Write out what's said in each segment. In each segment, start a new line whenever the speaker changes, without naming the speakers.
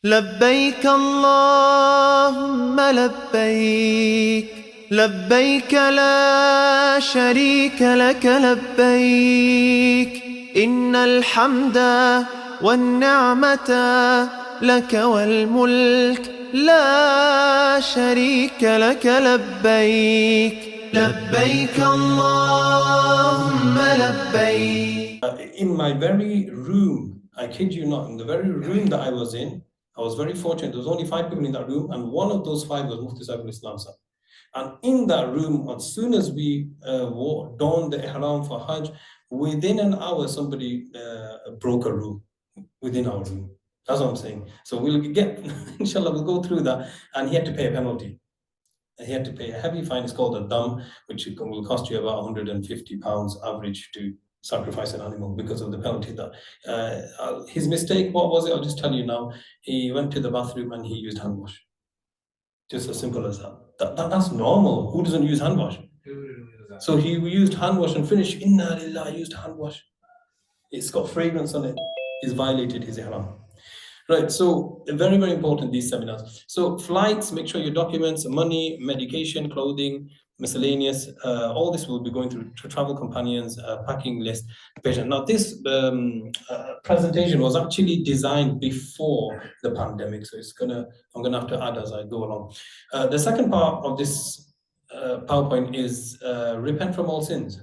لبيك اللهم لبيك لبيك لا شريك لك لبيك إن الحمد والنعمة لك والملك لا شريك لك لبيك لبيك اللهم لبيك.
In my very room, I kid you not, in the very room that I was in, I was very fortunate. There was only 5 people in that room, and one of those 5 was Mufti Saif al-Islam Sahib. And in that room, as soon as we donned the Ihram for Hajj, within an hour, somebody broke a rule within our room. That's what I'm saying. So we'll get, inshallah, we'll go through that. And he had to pay a penalty. He had to pay a heavy fine. It's called a dam, which will cost you about £150 average to sacrifice an animal because of the penalty that his mistake. What was it? I'll just tell you now. He went to the bathroom and he used hand wash. Just as simple as that. That's normal. Who doesn't use hand wash? So he used hand wash and finished. Inna lillah, used hand wash. It's got fragrance on it. He's violated his ihram. Right, so very, very important, these seminars. So flights, make sure your documents, money, medication, clothing, miscellaneous, all this will be going through travel companions, packing list, patient. Now this presentation was actually designed before the pandemic, so I'm gonna have to add as I go along. The second part of this PowerPoint is repent from all sins.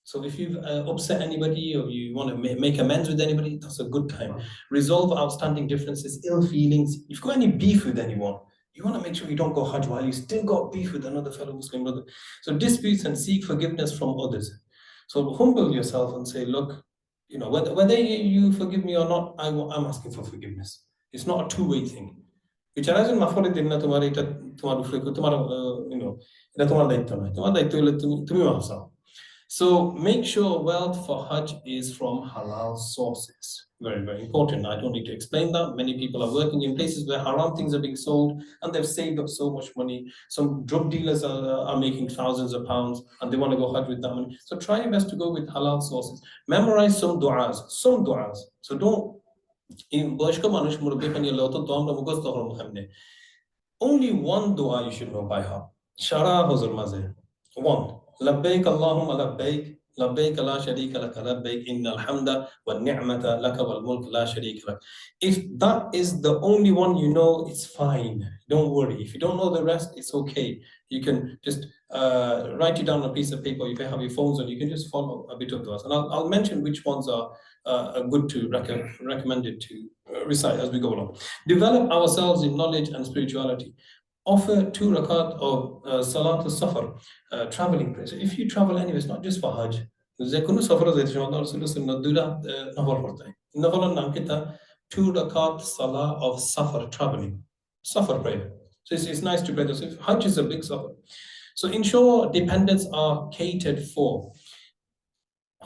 So if you've upset anybody or you want to make amends with anybody, that's a good time. Resolve outstanding differences, ill feelings. If you've got any beef with anyone, you want to make sure you don't go Hajj while you still got beef with another fellow Muslim brother. So disputes and seek forgiveness from others. So humble yourself and say, look, you know, whether you forgive me or not, I'm asking for forgiveness. It's not a two-way thing. So make sure wealth for Hajj is from halal sources. Very, very important. I don't need to explain that. Many people are working in places where haram things are being sold and they've saved up so much money. Some drug dealers are making thousands of pounds and they want to go Hajj with that money. So try your best to go with halal sources. Memorize some du'as. So don't. Only one dua you should know by heart. Shara huzur maze. One. لبيك اللهم لبيك لبيك لا شريك لك لبيك إن الحمد والنعمة لك والملك لا شريك لك. If that is the only one you know, it's fine. Don't worry. If you don't know the rest, it's okay. You can just write it down on a piece of paper. If you have your phones on, you can just follow a bit of those. And I'll mention which ones are good to recommended to recite as we go along. Develop ourselves in knowledge and spirituality. Offer 2 rakat of Salat al-Safar, traveling prayer. So if you travel anywhere, it's not just for Hajj. 2 rakat Salah of Safar, traveling. Safar prayer. So it's nice to pray this. If Hajj is a big Safar. So ensure dependents are catered for.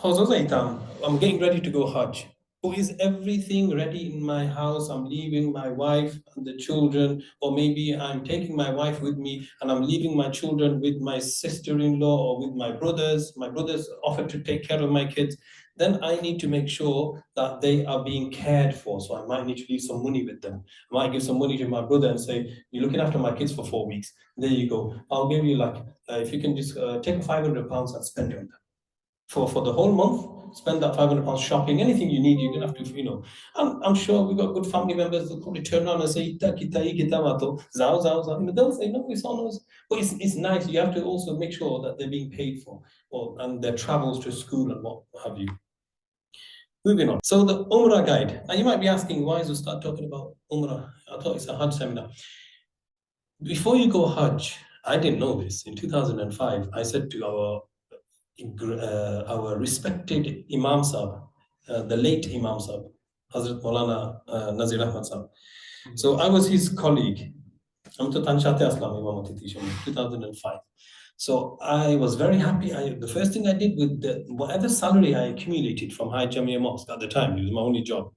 I'm getting ready to go Hajj. Is everything ready in my house? I'm leaving my wife and the children, or maybe I'm taking my wife with me and I'm leaving my children with my sister-in-law or with my brothers. My brothers offer to take care of my kids. Then I need to make sure that they are being cared for. So I might need to leave some money with them. I might give some money to my brother and say, you're looking after my kids for 4 weeks. There you go. I'll give you like, if you can just take £500 and spend it on them. For the whole month, spend that £500 shopping, anything you need, you don't have to, you know. And I'm sure we've got good family members that probably turn around and say, they'll say, no, it's on us. But it's nice. You have to also make sure that they're being paid for, and their travels to school and what have you. Moving on. So the Umrah guide. Now you might be asking, why is Ustadh talking about Umrah? I thought it's a Hajj seminar. Before you go Hajj, I didn't know this. In 2005, I said to our respected Imam Sahib, the late Imam Sahib, Hazrat Maulana Nazir Ahmad Sahib. So I was his colleague. I'm to Tanshate Aslam Imam 2005. So I was very happy. The first thing I did with whatever salary I accumulated from Hyde Jamia Mosque at the time, it was my only job.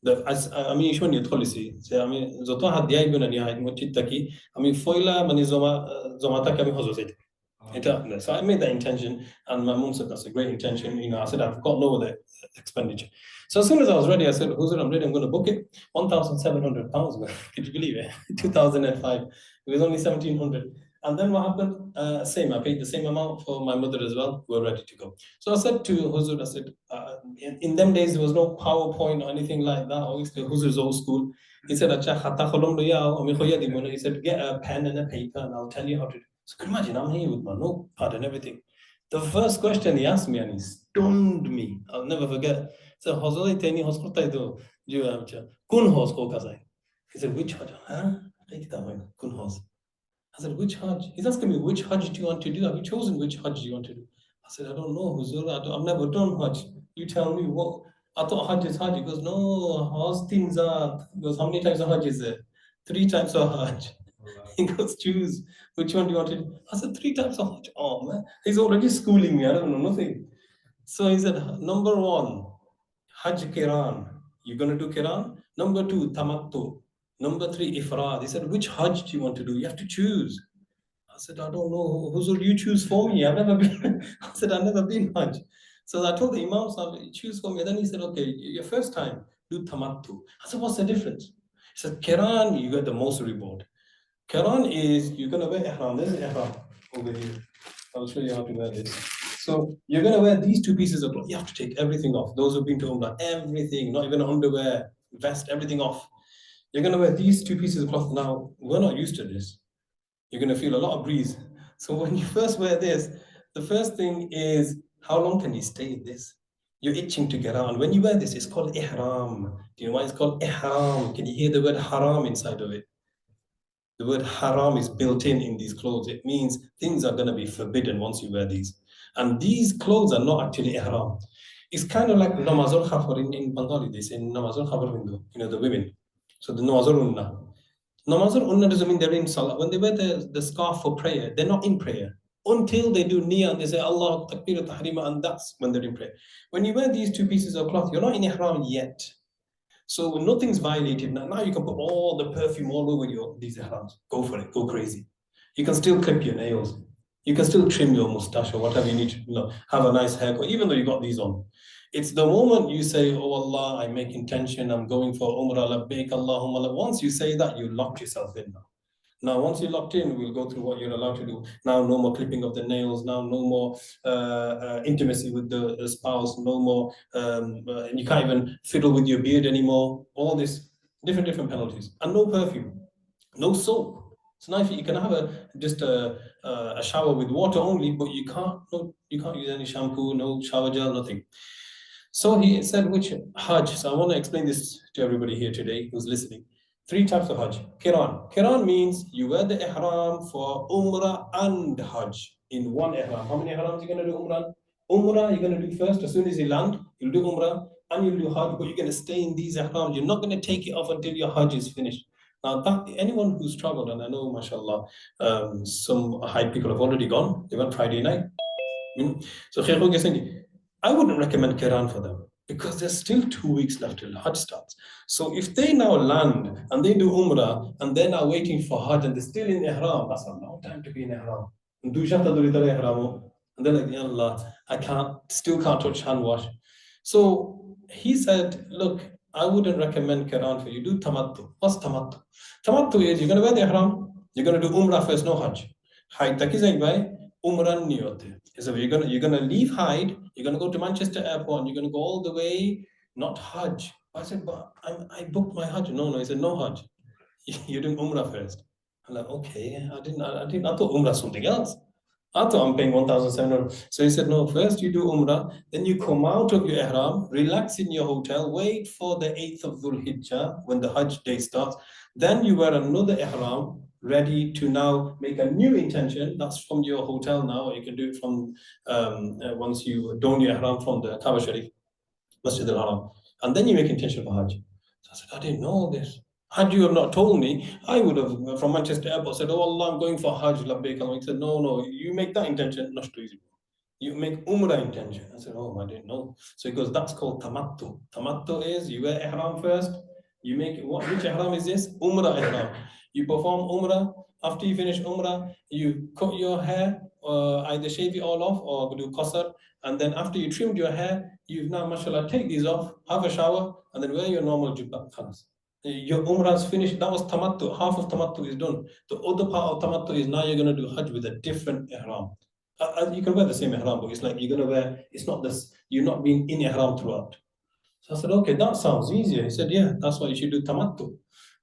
I mean, شو اللي تقولي I mean, زوتها had the idea and I wanted taki. I mean, foila mani zomata kami hozoseti. So I made that intention, and my mum said that's a great intention. You know, I said I've got no other expenditure. So as soon as I was ready, I said, Huzur, I'm ready, I'm going to book it. £1,700. Could you believe it? 2005. It was only 1,700. And then what happened? Same, I paid the same amount for my mother as well. We're ready to go. So I said to Huzur, I said, in them days, there was no PowerPoint or anything like that. Obviously, Huzur's old school. He said, he said, get a pen and a paper and I'll tell you how to do it. So could you imagine, I'm here with my notepad and everything. The first question he asked me, and he stunned me, I'll never forget. So, he said, which Hajj? Huh? I said, which Hajj? He's asking me, which Hajj do you want to do? Have you chosen which Hajj you want to do? I said, I don't know, Huzur. I've never done Hajj. You tell me what. I thought Hajj is Hajj. He goes, no, Hajj things are. He goes, how many types of Hajj is there? 3 types of Hajj. He goes, choose. Which one do you want to do? I said, 3 types of Hajj. Oh, man. He's already schooling me. I don't know nothing. So he said, number 1, Hajj Kiran. You're going to do Kiran. Number 2, Tamattu. Number 3, Ifrad. He said, which Hajj do you want to do? You have to choose. I said, I don't know. Huzur, you choose for me. I've never been. I said, I've never been Hajj. So I told the Imam, choose for me. Then he said, okay, your first time, do Tamattu. I said, what's the difference? He said, Kiran, you get the most reward. Kiran is, you're going to wear Ihram. There's an Ihram over here. I'll show you how to wear this. So you're going to wear these 2 pieces of cloth. You have to take everything off. Those who've been to Umrah, everything, not even underwear, vest, everything off. You're going to wear these 2 pieces of cloth. Now, we're not used to this. You're going to feel a lot of breeze. So when you first wear this, the first thing is, how long can you stay in this? You're itching to get out. And when you wear this, it's called Ihram. Do you know why it's called Ihram? Can you hear the word haram inside of it? The word haram is built in these clothes. It means things are going to be forbidden once you wear these. And these clothes are not actually ihram. It's kind of like namazul khafar in Bengali. They say namazul khafar window, the women. So the namazul unna. Namazul unna doesn't mean they're in salah. When they wear the scarf for prayer, they're not in prayer. Until they do niyyah and they say Allah takbir tahrima, and that's when they're in prayer. When you wear these 2 pieces of cloth, you're not in ihram yet. So nothing's violated. Now you can put all the perfume all over these ihrams. Go for it. Go crazy. You can still clip your nails. You can still trim your mustache or whatever you need to have a nice haircut, even though you got these on. It's the moment you say, oh Allah, I make intention, I'm going for Umrah, labbaik Allahumma. Once you say that, you lock yourself in now. Now, once you're locked in, we'll go through what you're allowed to do. Now, no more clipping of the nails. Now, no more intimacy with the spouse. No more, you can't even fiddle with your beard anymore. All this, different penalties. And no perfume, no soap. So now you can have just a shower with water only, but you can't use any shampoo, no shower gel, nothing. So he said, which Hajj? So I want to explain this to everybody here today who's listening. 3 types of Hajj. Kiran. Kiran means you wear the Ihram for Umrah and Hajj in one Ihram. How many Ihrams are you going to do Umrah? Umrah you're going to do first. As soon as you land, you'll do Umrah and you'll do Hajj, but you're going to stay in these Ihrams. You're not going to take it off until your Hajj is finished. Now, anyone who's traveled, and I know, mashallah, some Hyde people have already gone. They went Friday night. So, I wouldn't recommend Kiran for them, because there's still 2 weeks left till Hajj starts. So if they now land and they do Umrah and they're now waiting for Hajj and they're still in Ihram, that's a long time to be in Ihram. And they're like, Ya Allah, I still can't touch hand wash. So he said, look, I wouldn't recommend Kiran for you. Do Tamattu. What's Tamattu? Tamattu is you're going to wear the Ihram, you're going to do Umrah first, no Hajj. Hyde Umrah niyat. So you're gonna leave Hyde, you're gonna go to Manchester Airport, and you're gonna go all the way, not Hajj. I said, but I booked my Hajj. No. He said, no Hajj. You're doing Umrah first. I'm like, okay. I thought Umrah is something else. I thought I'm paying 1,700. So he said, no, first you do Umrah, then you come out of your Ihram, relax in your hotel, wait for the 8th of Dhul Hijjah when the Hajj day starts. Then you wear another Ihram, ready to now make a new intention. That's from your hotel now. You can do it from once you don your Ihram from the Kaaba Sharif, Masjid al-Haram. And then you make intention for Hajj. So I said, I didn't know this. Had you have not told me, I would have, from Manchester Airport, said, oh Allah, I'm going for Hajj, labbaik. He said, no, you make that intention, not too easy. You make Umrah intention. I said, oh, I didn't know. So he goes, that's called Tamattu. Tamattu is, you wear Ihram first, you make, which Ihram is this? Umrah Ihram. You perform Umrah. After you finish Umrah, you cut your hair, either shave it all off or do Qasr. And then after you trimmed your hair, you've now, mashallah, take these off, have a shower, and then wear your normal jubba. Khalas. Your Umrah is finished. That was tamattu. Half of tamattu is done. The other part of tamattu is now you're going to do Hajj with a different ihram. You can wear the same ihram, but it's like you're going to wear, it's not this, you're not being in ihram throughout. So I said, okay, that sounds easier. He said, yeah, that's why you should do tamattu.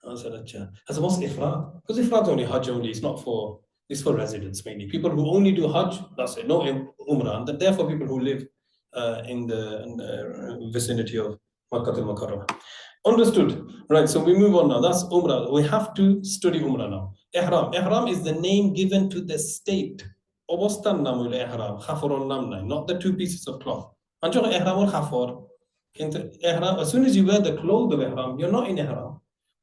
I said, Acha. I said, what's ifrad? Because ifrad is only Hajj only, it's for residents mainly. People who only do Hajj, that's it, no Umrah. And therefore, people who live in the vicinity of Makkah al-Mukarramah. Understood. Right, so we move on now. That's Umrah. We have to study Umrah now. Ihram. Ihram is the name given to the state. Obostan namul ihram, khafarul namnai, not the two pieces of cloth. Anjo ihramul khafar. Ihram, as soon as you wear the clothes of ihram, you're not in ihram.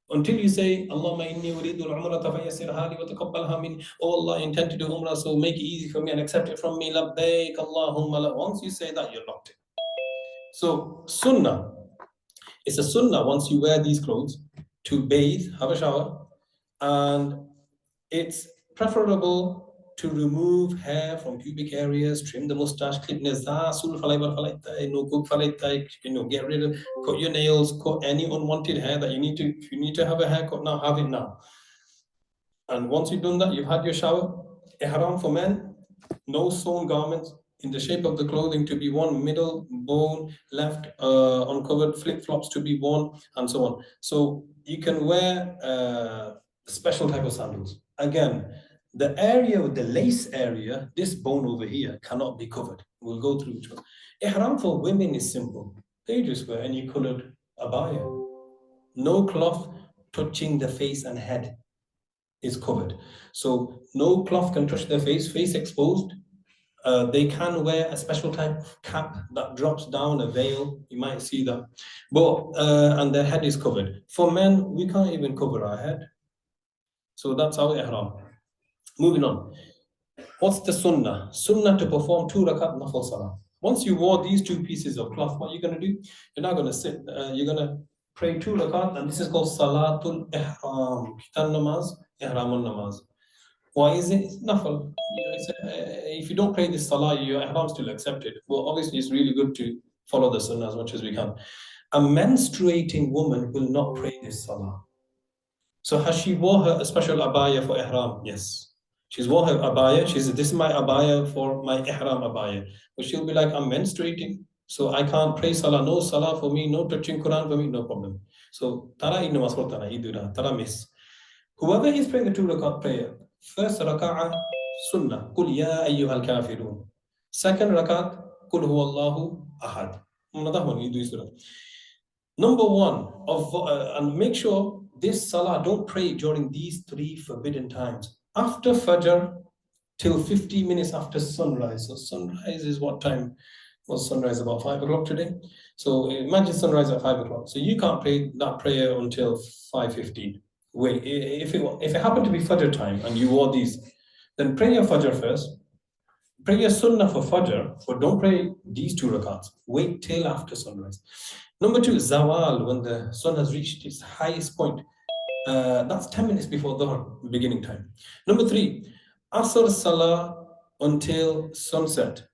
Until you say, Allahumma inni uridu al-umrata fayassirha li wa taqabbalha minni. Oh Allah, I intend to do Umrah, so make it easy for me and accept it from me. Labbaik Allahumma la. Once you say that, you're locked in. So, sunnah. It's a sunnah once you wear these clothes to bathe, have a shower, and it's preferable to remove hair from pubic areas, trim the mustache, clip get rid of, cut your nails, cut any unwanted hair that you need to. If you need to have a haircut now, have it now. And once you've done that, you've had your shower. Ihram for men, no sewn garments in the shape of the clothing to be worn, middle bone left uncovered, flip-flops to be worn, and so on. So you can wear special type of sandals. Again, the area with the lace area, this bone over here, cannot be covered. We'll go through each one. Ihram for women is simple. They just wear any colored abaya. No cloth touching the face and head is covered. So no cloth can touch their face exposed. They can wear a special type of cap that drops down, a veil, you might see that. But, and their head is covered. For men, we can't even cover our head. So that's our ihram. Moving on. What's the sunnah? Sunnah to perform 2 rakat nafal salah. Once you wore these 2 pieces of cloth, what are you going to do? You're not going to sit, you're going to pray 2 rakat, and this is called Salatul Ihram. Kitan namaz, Ihramun namaz. Why is it? It's nafal. If you don't pray this salah, your ihram still accepted. Well, obviously, it's really good to follow the sunnah as much as we can. A menstruating woman will not pray this salah. So has she wore her a special abaya for ihram? Yes. She's wore her abaya. She said, this is my abaya for my ihram abaya. But she'll be like, I'm menstruating, so I can't pray salah. No salah for me, no touching Quran for me, no problem. So, tara innamas qurtana idura, tara miss. Whoever is praying the 2 rakat prayer, first raka'ah, sunnah, Qul ya ayyuhal kafirun. Second rakat, Qul huwallahu ahad. Another one, you do surah. Number 1, and make sure this salah, don't pray during these 3 forbidden times. After Fajr till 50 minutes after sunrise. So sunrise is what time? Was sunrise about 5 o'clock today? So imagine sunrise at 5 o'clock. So you can't pray that prayer until 5:15. Wait, if it happened to be Fajr time and you wore these, then pray your Fajr first. Pray your Sunnah for Fajr, but don't pray these 2 rakats. Wait till after sunrise. Number 2, Zawal, when the sun has reached its highest point. That's 10 minutes before the beginning time. Number 3, Asr Salah until sunset.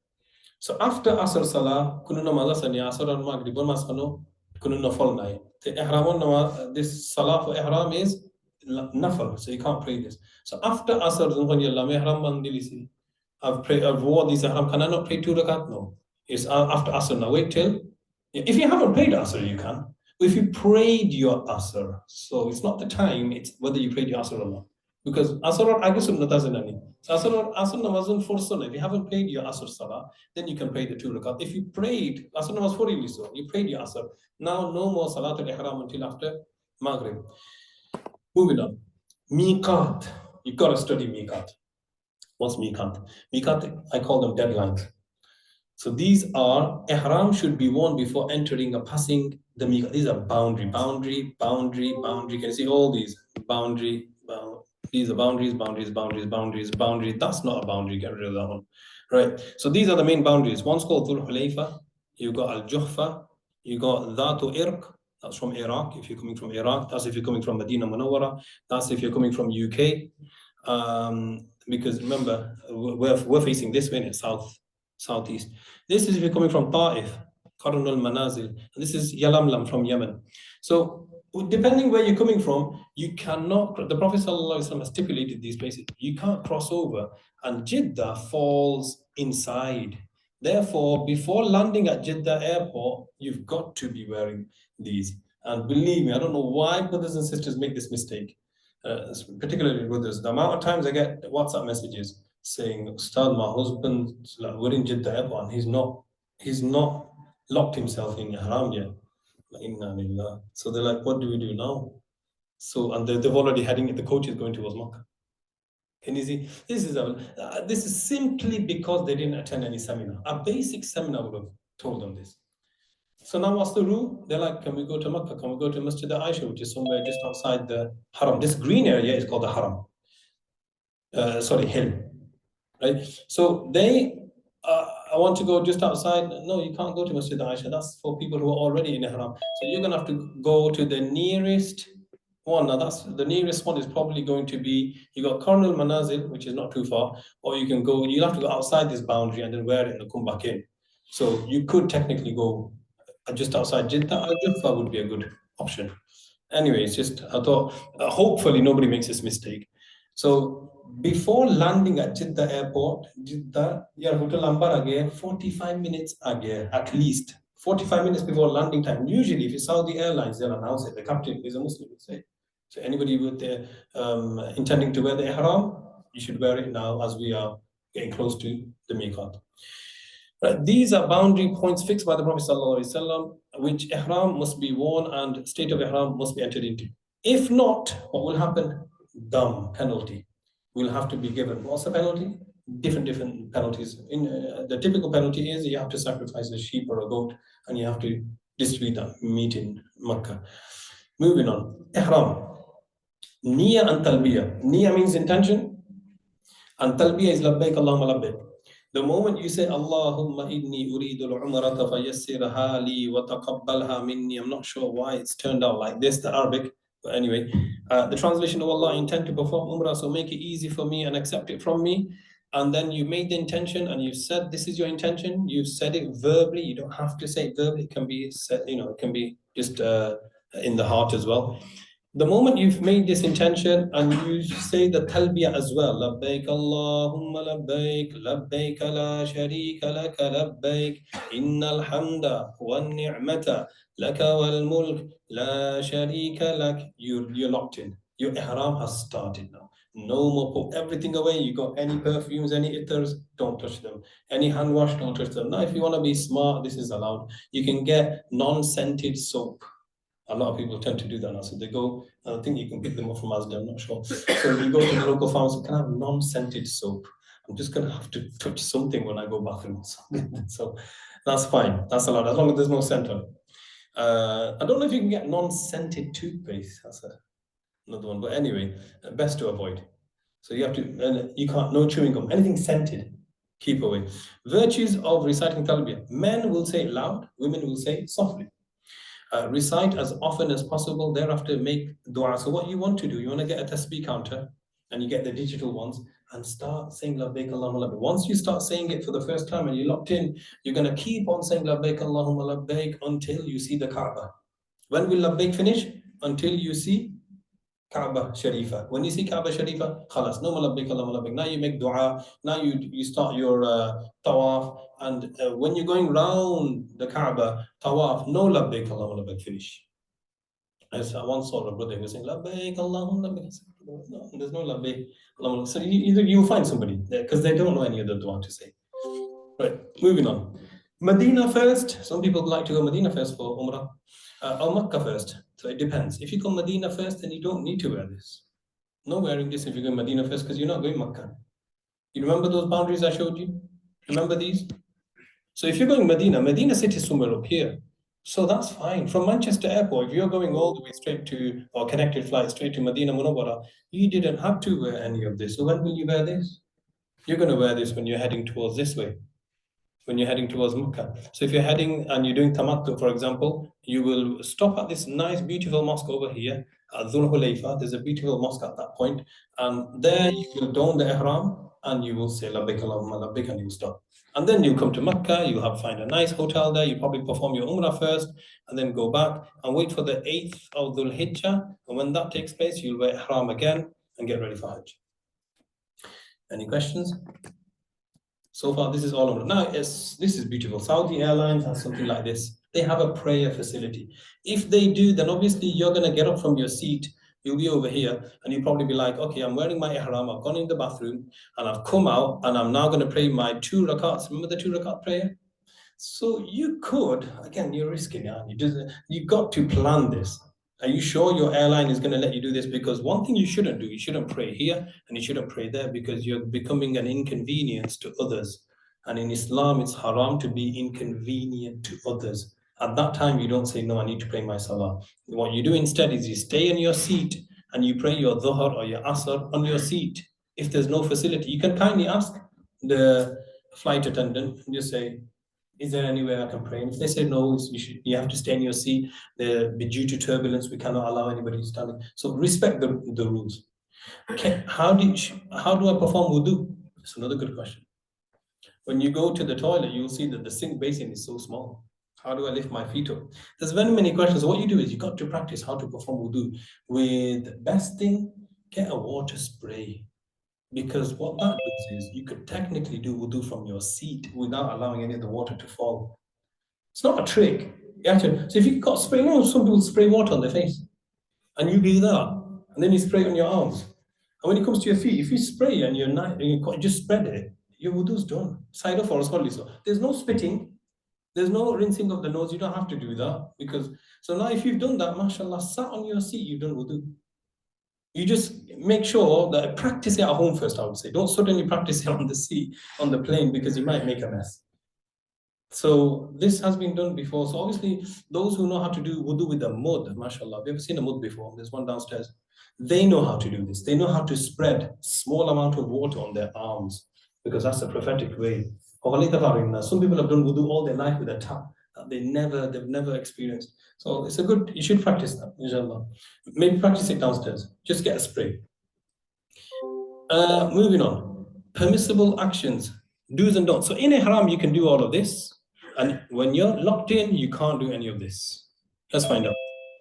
So after Asr Salah, kununa mazasani Asr and Maghrib, masano kununa falnai. This Salah for Ihram is nafal, so you can't pray this. So after Asr, I've worn these Ihram. Can I not pray 2 rakat? No. It's after Asr now. Wait till. If you haven't prayed Asr, you can. If you prayed your Asr, so it's not the time, it's whether you prayed your Asr or not. Because Asr or Agha Sunnah doesn't any. So Asr or Asr namazun for Sunnah. If you haven't prayed your Asr Salah, then you can pray the 2 rakat. If you prayed, Asr namaz for you, so you prayed your Asr. Now no more Salatul Ihram until after Maghrib. Moving on. Miqat. You've got to study Miqat. What's Miqat? Miqat, I call them deadlines. So these are, Ihram should be worn before entering or passing the Miqat. These are boundary. Can you see all these? These are boundaries. That's not a boundary, get rid of that one. Right, so these are the main boundaries. One's called Dhul Hulayfa, you've got Al-Juhfa, you've got Dhatu Irq, that's from Iraq, if you're coming from Iraq. That's if you're coming from Medina Munawwara. That's if you're coming from UK. Because remember, we're facing this way in southeast. This is if you're coming from Ta'if. Qarnul Manazil. And this is Yalamlam from Yemen. So depending where you're coming from, you cannot, the Prophet ﷺ has stipulated these places. You can't cross over, and Jeddah falls inside. Therefore, before landing at Jeddah airport, you've got to be wearing these. And believe me, I don't know why brothers and sisters make this mistake, particularly brothers. The amount of times I get WhatsApp messages saying, Ustadh, my husband, we're in Jeddah airport, and he's not locked himself in Ihram yet. Inna lillah. So they're like, what do we do now? So, and they've already heading, the coach is going towards Makkah. Can you see? This is simply because they didn't attend any seminar. A basic seminar would have told them this. So now what's the rule? They're like, can we go to Makkah? Can we go to Masjid Aisha, which is somewhere just outside the Haram? This green area is called the Haram. Hill. Right? So they, I want to go just outside. No, you can't go to Masjid Aisha. That's for people who are already in Ihram. So you're going to have to go to the nearest one. Now that's the nearest one is probably going to be, you got Qarnul Manazil, which is not too far, or you'll have to go outside this boundary and then wear it and come back in. So you could technically go just outside Jeddah. Al-Jufa would be a good option. Anyway, it's just, I thought, hopefully nobody makes this mistake. So before landing at Jeddah airport, Jeddah, your hotel number again, 45 minutes again, at least 45 minutes before landing time. Usually, if it's Saudi Airlines, they'll announce it. The captain is a Muslim, say. So anybody with the intending to wear the ihram, you should wear it now as we are getting close to the Miqat. Right. These are boundary points fixed by the Prophet ﷺ, which ihram must be worn and state of ihram must be entered into. If not, what will happen? Dam, penalty, will have to be given. What's the penalty? Different penalties. The typical penalty is you have to sacrifice a sheep or a goat and you have to distribute that meat in Makkah. Moving on. Ihram. Niyyah and Talbiyah. Niyyah means intention, and Talbiyah is labbaik Allahumma labbaik. The moment you say Allahumma inni uridu al-umrata fayassirha li wa taqabbalha minni, I'm not sure why it's turned out like this, the Arabic, but anyway, the translation of Allah, I intend to perform Umrah, so make it easy for me and accept it from me. And then you made the intention and you said this is your intention. You've said it verbally. You don't have to say it verbally. It can be said, it can be just in the heart as well. The moment you've made this intention and you say the talbiyah as well, labbaik Allahumma labbaik, labbaik la sharika laka labbaik, innal hamda wan ni'mata laka wal mulk la sharika lak, you're locked in. Your ihram has started now. No more, put everything away. You got any perfumes, any itters, don't touch them. Any hand wash, don't touch them. Now, if you want to be smart, this is allowed. You can get non-scented soap. A lot of people tend to do that now. So they go, I think you can pick them up from Asda, I'm not sure. So you go to the local pharmacy, can I have non-scented soap? I'm just going to have to touch something when I go bathroom. So that's fine. That's allowed, as long as there's no scent on it. I don't know if you can get non-scented toothpaste. That's another one. But anyway, best to avoid. So you have to, you can't, no chewing gum, anything scented, keep away. Virtues of reciting talbiyah. Men will say it loud, women will say it softly. Recite as often as possible, thereafter make dua. So what you want to do, you want to get a tasbih counter and you get the digital ones and start saying labbaik Allahumma labbaik. Once you start saying it for the first time and you're locked in, you're going to keep on saying labbaik Allahumma labbaik until you see the Kaaba. When will labbaik finish? Until you see Kaaba Sharifa. When you see Kaaba Sharifa, khalas, no more labbaik Allahumma labbaik. Now you make dua. Now you start your tawaf. And when you're going round the Kaaba, tawaf, no labbaik Allahumma labbaik, finish. I once saw a brother who was saying labbaik Allahumma labbaik. No, there's no labbaik Allahumma labbaik. So you'll find somebody because they don't know any other dua to say. Right, moving on. Medina first. Some people like to go Medina first for Umrah. Or Makkah first. So it depends. If you go Medina first, then you don't need to wear this. No wearing this if you go Medina first because you're not going Makkah. You remember those boundaries I showed you? Remember these? So if you're going Medina, Medina city is somewhere up here. So that's fine. From Manchester Airport, if you're going all the way straight to, or connected flight straight to Medina Munawwara, you didn't have to wear any of this. So when will you wear this? You're going to wear this when you're heading towards this way. When you're heading towards Makkah. So if you're heading and you're doing tamattu, for example, you will stop at this nice, beautiful mosque over here, at Dhul Hulayfa. There's a beautiful mosque at that point. And there you will don the ihram and you will say labbaik Allahumma labbaik and you will stop. And then you come to Mecca, you have find a nice hotel there, you probably perform your Umrah first, and then go back and wait for the 8th of Dhul Hijjah. And when that takes place, you'll wear Ihram again and get ready for Hajj. Any questions? So far, this is all Umrah. Now, yes, this is beautiful. Saudi Airlines has something like this. They have a prayer facility. If they do, then obviously you're going to get up from your seat. You'll be over here and you'll probably be like, okay, I'm wearing my ihram, I've gone in the bathroom and I've come out and I'm now going to pray my 2 rakats. Remember the 2 rakat prayer? So you could, again, you're risking it. You got to plan this. Are you sure your airline is going to let you do this? Because one thing you shouldn't do, you shouldn't pray here and you shouldn't pray there because you're becoming an inconvenience to others. And in Islam, it's haram to be inconvenient to others. At that time, you don't say, no, I need to pray my salah. What you do instead is you stay in your seat and you pray your dhuhr or your asr on your seat. If there's no facility, you can kindly ask the flight attendant and just say, is there anywhere I can pray? And if they say no, you have to stay in your seat. Due to turbulence, we cannot allow anybody to stand. So respect the rules. Okay, how do I perform wudu? It's another good question. When you go to the toilet, you'll see that the sink basin is so small. How do I lift my feet up? There's very many questions. What you do is you got to practice how to perform wudu. With best thing, get a water spray. Because what that does is you could technically do wudu from your seat without allowing any of the water to fall. It's not a trick. Actually, so if you've got spray, some people spray water on their face. And you do that. And then you spray on your arms. And when it comes to your feet, if you spray and you just spread it, your wudu's done. Side of or so. There's no spitting. There's no rinsing of the nose. You don't have to do that. So now if you've done that, mashallah, sat on your seat, you've done wudu. You just make sure that practice it at home first, I would say. Don't suddenly practice it on the seat, on the plane, because you might make a mess. So this has been done before. So obviously, those who know how to do wudu with the mud, mashallah, have you ever seen a mud before? There's one downstairs. They know how to do this. They know how to spread small amount of water on their arms, because that's the prophetic way. Some people have done wudu all their life with a tap that they've never experienced. So it's you should practice that, inshallah. Maybe practice it downstairs. Just get a spray. Moving on. Permissible actions, do's and don'ts. So in Ihram, you can do all of this. And when you're locked in, you can't do any of this. Let's find out.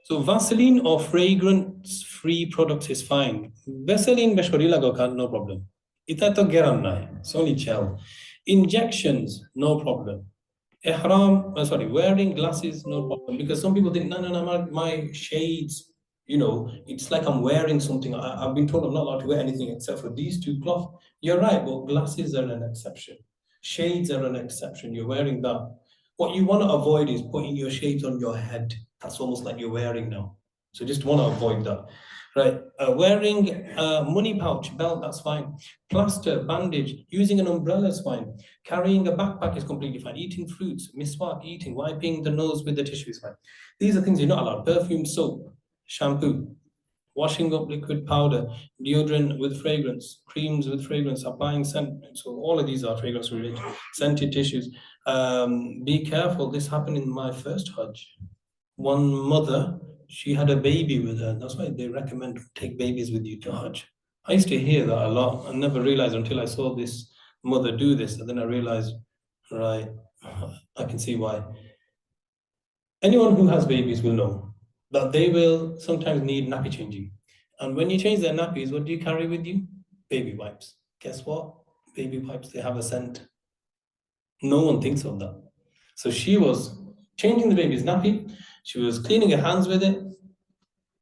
So Vaseline or fragrance-free products is fine. Vaseline, no problem. It's only gel. Injections, no problem. Ihram, wearing glasses, no problem. Because some people think, no, my shades, it's like I'm wearing something. I've been told I'm not allowed to wear anything except for these 2 cloths. You're right, but glasses are an exception. Shades are an exception. You're wearing that. What you want to avoid is putting your shades on your head. That's almost like you're wearing now. So just want to avoid that. Right, wearing a money pouch, belt, that's fine. Plaster, bandage, using an umbrella is fine. Carrying a backpack is completely fine. Eating fruits, miswak, wiping the nose with the tissue is fine. These are things you're not allowed. Perfume, soap, shampoo, washing up liquid powder, deodorant with fragrance, creams with fragrance, applying scent. So all of these are fragrance related. Scented tissues. Be careful. This happened in my first Hajj. One mother, she had a baby with her. That's why they recommend take babies with you to Hajj. I used to hear that a lot. I never realized until I saw this mother do this. And then I realized, right, I can see why. Anyone who has babies will know that they will sometimes need nappy changing. And when you change their nappies, what do you carry with you? Baby wipes. Guess what? Baby wipes, they have a scent. No one thinks of that. So she was changing the baby's nappy. She was cleaning her hands with it.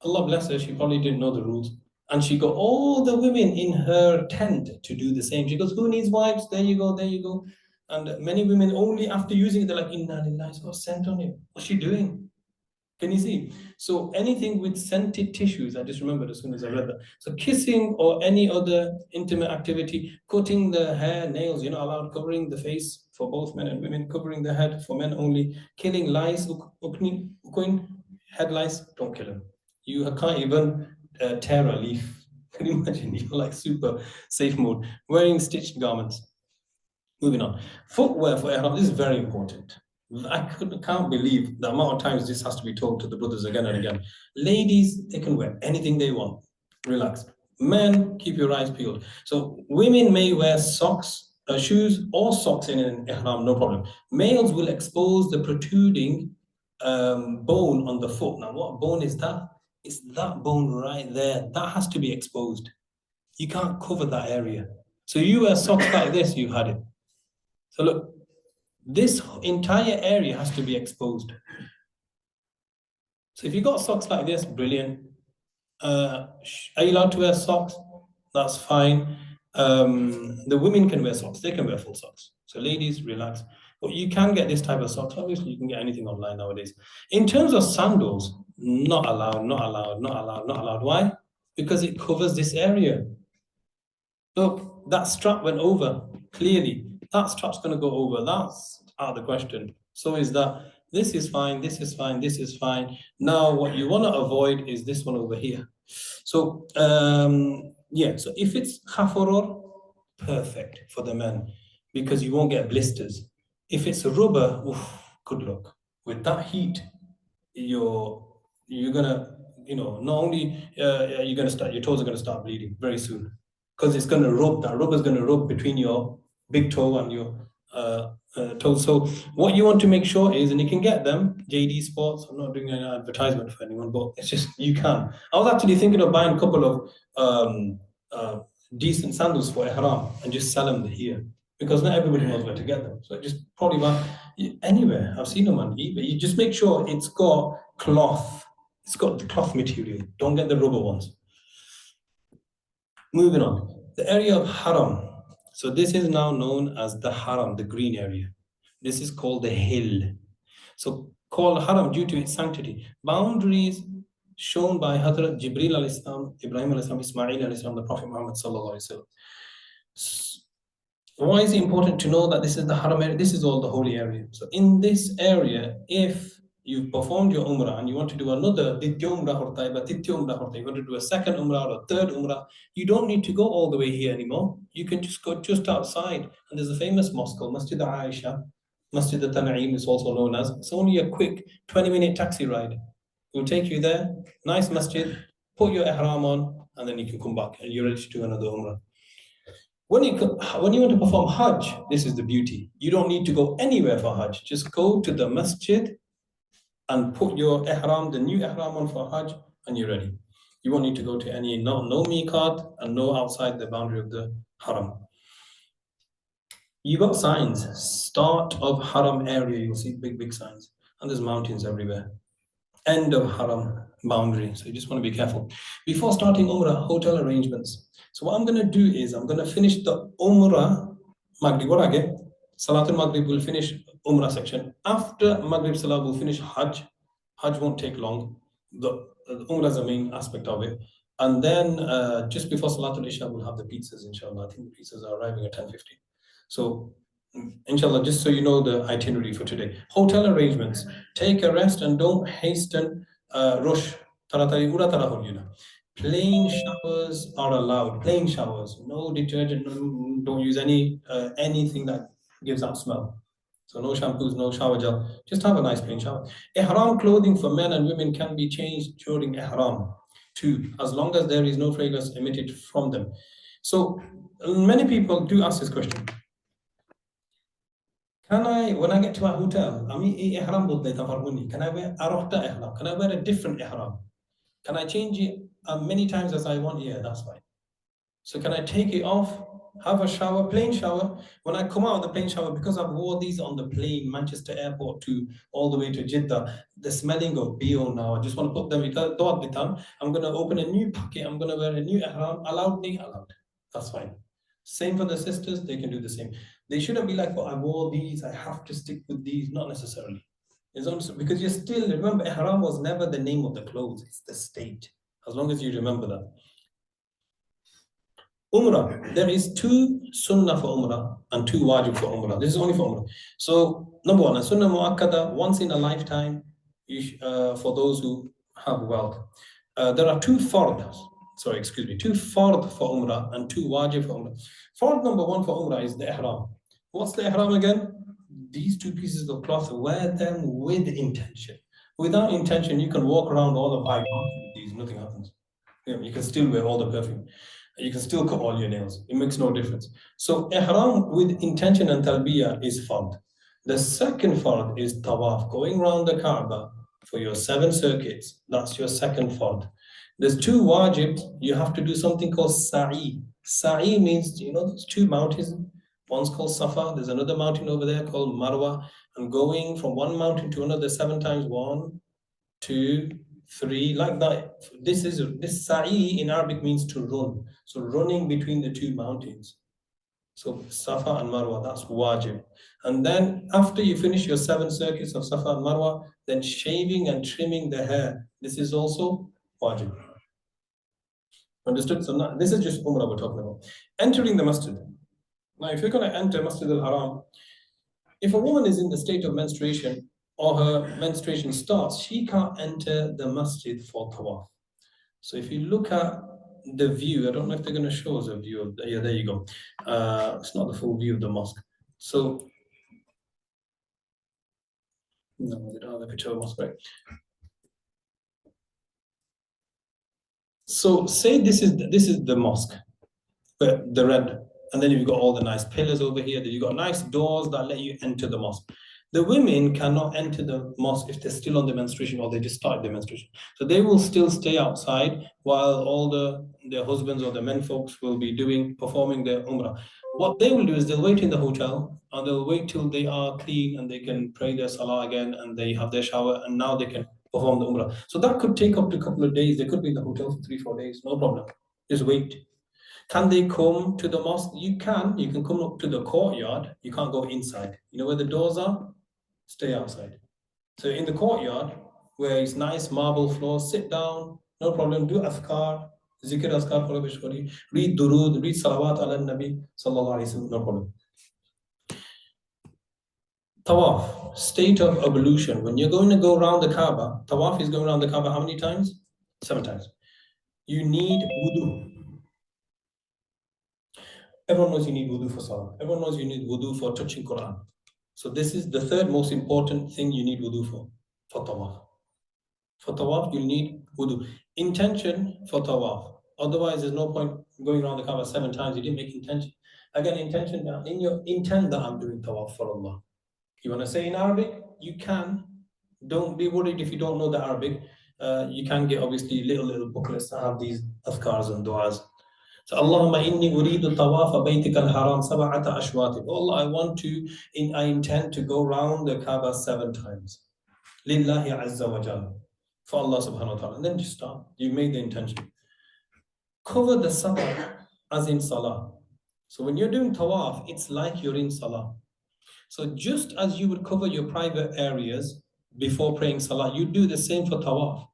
Allah bless her, she probably didn't know the rules. And she got all the women in her tent to do the same. She goes, who needs wipes? There you go, there you go. And many women, only after using it, they're like, Inna lillahi, it's got scent on it. What's she doing? Can you see? So anything with scented tissues, I just remembered as soon as I read that. So kissing or any other intimate activity, cutting the hair, nails, you're not allowed, covering the face for both men and women, covering the head for men only, killing lice, head lice, don't kill them. You can't even tear a leaf. Can you imagine? You're like super safe mode. Wearing stitched garments. Moving on. Footwear for Ihram, this is very important. I can't believe the amount of times this has to be told to the brothers again and again. Ladies, they can wear anything they want. Relax. Men, keep your eyes peeled. So women may wear socks shoes or socks in an ihram, no problem. Males will expose the protruding bone on the foot. Now, what bone is that? It's that bone right there. That has to be exposed. You can't cover that area. So you wear socks like this, you've had it. So look, this entire area has to be exposed. So if you got socks like this, brilliant. Are you allowed to wear socks? That's fine. The women can wear socks. They can wear full socks. So ladies, relax. But you can get this type of socks. Obviously, you can get anything online nowadays. In terms of sandals, not allowed, not allowed, not allowed, not allowed. Why? Because it covers this area. Look, that strap went over, clearly. That strap's going to go over. That's out of the question. So is that. This is fine, this is fine, this is fine. Now, what you want to avoid is this one over here. So, yeah, so if it's khafurur, perfect for the men, because you won't get blisters. If it's rubber, oof, good luck. With that heat, you're gonna, not only you're gonna start, your toes are gonna start bleeding very soon, because it's gonna rub. That rubber's gonna rub between your big toe and your toes. So what you want to make sure is, and you can get them, JD Sports. I'm not doing an advertisement for anyone, but it's just you can. I was actually thinking of buying a couple of decent sandals for Ihram and just sell them here, because not everybody knows where to get them. So just probably buy anywhere. I've seen them on eBay. You just make sure it's got cloth. It's got the cloth material. Don't get the rubber ones. Moving on, the area of Haram. So this is now known as the Haram, the green area. This is called the hill. So called Haram due to its sanctity. Boundaries shown by Hazrat Jibreel al-Islam, Ibrahim al-Islam, Ismail al-Islam, the Prophet Muhammad sallallahu alaihi wasallam. Why is it important to know that this is the Haram area? This is all the holy area. So in this area, if you've performed your Umrah and you want to do another Umrah or Umrah, you want to do a second Umrah or a third Umrah, you don't need to go all the way here anymore. You can just go just outside. And there's a famous mosque called Masjid Aisha, Masjid al-Tan'im is also known as. It's only a quick 20-minute taxi ride. It will take you there, nice masjid, put your ihram on, and then you can come back and you're ready to do another Umrah. When you want to perform Hajj, this is the beauty. You don't need to go anywhere for Hajj. Just go to the masjid and put your ihram, the new ihram on for Hajj, and you're ready. You won't need to go to any, no Miqat and no outside the boundary of the Haram. You got signs, start of Haram area, you'll see big signs, and there's mountains everywhere. End of Haram boundary, so you just want to be careful. Before starting Umrah, hotel arrangements. So what I'm going to do is, I'm going to finish the Umrah, Maghrib, what I get? Salatul Maghrib will finish Umrah section. After Maghrib Salah, we'll finish Hajj. Hajj won't take long. The Umrah is the main aspect of it. And then just before Salatul Isha, we'll have the pizzas, inshallah. I think the pizzas are arriving at 10:50. So, inshallah, just so you know the itinerary for today. Hotel arrangements. Take a rest and don't hasten, rush. Plain showers are allowed. Plain showers. No detergent. Don't use anything that gives out smell. So no shampoos, no shower gel. Just have a nice plain shower. Ihram clothing for men and women can be changed during Ihram too, as long as there is no fragrance emitted from them. So many people do ask this question. Can I, when I get to my hotel, can I wear a ihram? Can I wear a different ihram? Can I change it many times as I want? Yeah, that's fine. So can I take it off, have a shower, plain shower? When I come out of the plain shower, because I've wore these on the plane, Manchester airport to all the way to Jeddah, the smelling of BO now, I just want to put them, I'm going to open a new pocket, I'm going to wear a new ihram, allowed. That's fine. Same for the sisters, they can do the same. They shouldn't be like, well, I wore these, I have to stick with these. Not necessarily. It's also because you're still, remember, ihram was never the name of the clothes, it's the state. As long as you remember that. Umrah, there is 2 sunnah for Umrah and 2 wajib for Umrah. This is only for Umrah. So, number 1, a sunnah mu'akkada, once in a lifetime, for those who have wealth. There are 2 fard, 2 fard for Umrah and 2 wajib for Umrah. Fard number 1 for Umrah is the Ihram. What's the Ihram again? These 2 pieces of cloth, wear them with intention. Without intention, you can walk around all of 5 months with these, nothing happens. You can still wear all the perfume. You can still cut all your nails. It makes no difference. So ihram with intention and talbiyah is fard. The second fard is tawaf, going around the Kaaba for your 7 circuits. That's your second fard. There's 2 wajib. You have to do something called sa'i. Sa'i means, you know, those 2 mountains. One's called Safa. There's another mountain over there called Marwa. And going from one mountain to another 7 times. 1, 2, 3, like that. This sa'i in Arabic means to run. So running between the 2 mountains. So Safa and Marwa, that's wajib. And then after you finish your 7 circuits of Safa and Marwa, then shaving and trimming the hair. This is also wajib. Understood? So now, this is just Umrah we're talking about. Entering the masjid. Now, if you're going to enter Masjid al-Haram, if a woman is in the state of menstruation or her menstruation starts, she can't enter the masjid for tawaf. So if you look at the view, I don't know if they're going to show us a view of yeah, there you go. It's not the full view of the mosque. So no, they don't have a picture of the mosque, right? So say this is the mosque, but the red, and then you've got all the nice pillars over here. Then you've got nice doors that let you enter the mosque. The women cannot enter the mosque if they're still on the menstruation or they just started their menstruation. So they will still stay outside while all their husbands or the men folks will be performing their Umrah. What they will do is they'll wait in the hotel and they'll wait till they are clean and they can pray their salah again and they have their shower and now they can perform the Umrah. So that could take up to a couple of days. They could be in the hotel for 3-4 days, no problem. Just wait. Can they come to the mosque? You can come up to the courtyard. You can't go inside. You know where the doors are? Stay outside. So in the courtyard, where it's nice marble floor, sit down, no problem, do afkar, zikr, azkar, read durood, read salawat ala nabi, sallallahu alayhi wasallam, no problem. Tawaf, state of ablution. When you're going to go around the Kaaba, Tawaf is going around the Kaaba how many times? 7 times. You need wudu. Everyone knows you need wudu for salah. Everyone knows you need wudu for touching Quran. So this is the third most important thing you need wudu for tawaf. For tawaf, you need wudu. Intention for tawaf. Otherwise, there's no point going around the Kaaba 7 times. You didn't make intention. Again, intention now. In your intent that I'm doing tawaf for Allah. You want to say in Arabic? You can. Don't be worried if you don't know the Arabic. You can get obviously little booklets that have these afkars and du'as. So Allahumma inni uridu tawafa baytika al-haram sab'ata ashwat. Oh Allah, I intend to go round the Kaaba 7 times. Lillahi azza wa jalla. For Allah subhanahu wa ta'ala. And then just start. You made the intention. Cover the salah as in salah. So when you're doing tawaf, it's like you're in salah. So just as you would cover your private areas before praying salah, you do the same for tawaf.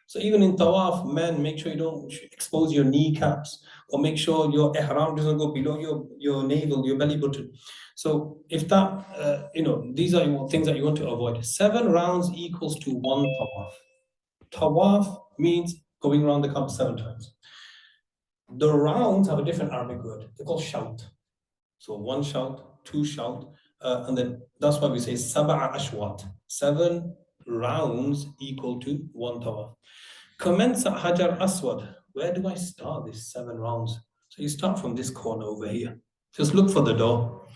So even in tawaf, men, make sure you don't expose your kneecaps or make sure your ihram doesn't go below your navel, your belly button. So if that, these are things that you want to avoid. 7 rounds equals to 1 tawaf. Tawaf means going around the Kaaba 7 times. The rounds have a different Arabic word. They're called shout. So 1 shout, 2 shout, and then that's why we say sab'a ashwat. 7 rounds equal to 1 tawaf. Commence at Hajar Aswad. Where do I start this 7 rounds? So you start from this corner over here. Just look for the door.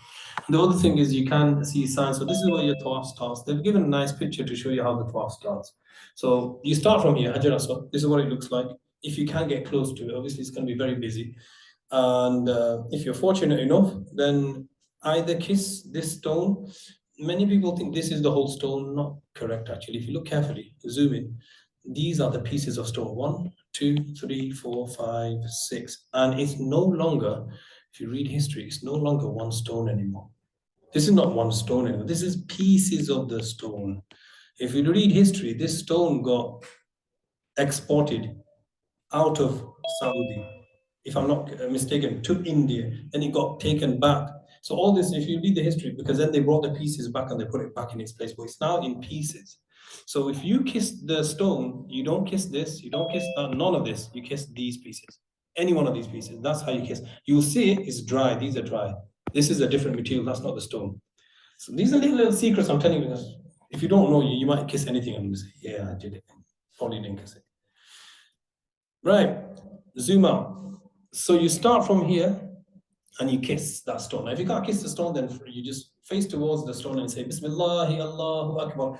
And the other thing is you can see signs. So this is where your tawaf starts. They've given a nice picture to show you how the tawaf starts. So you start from here, Hajar Aswad. This is what it looks like. If you can get close to it, obviously it's going to be very busy. And if you're fortunate enough, then either kiss this stone. Many people think this is the whole stone. Not correct, actually. If you look carefully, zoom in. These are the pieces of stone. 1, 2, 3, 4, 5, 6. And it's no longer, if you read history, it's no longer 1 stone anymore. This is not 1 stone anymore. This is pieces of the stone. If you read history, this stone got exported out of Saudi, if I'm not mistaken, to India. Then it got taken back. So all this, if you read the history, because then they brought the pieces back and they put it back in its place, but it's now in pieces. So if you kiss the stone, you don't kiss this, you don't kiss that, none of this, you kiss these pieces. Any one of these pieces, that's how you kiss. You'll see it's dry, these are dry. This is a different material, that's not the stone. So these are little secrets I'm telling you, because if you don't know, you might kiss anything and you say, yeah, I did it. Probably didn't kiss it. Right, zoom out. So you start from here and you kiss that stone. Now, if you can't kiss the stone, then you just face towards the stone and say, Bismillah, Allahu Akbar.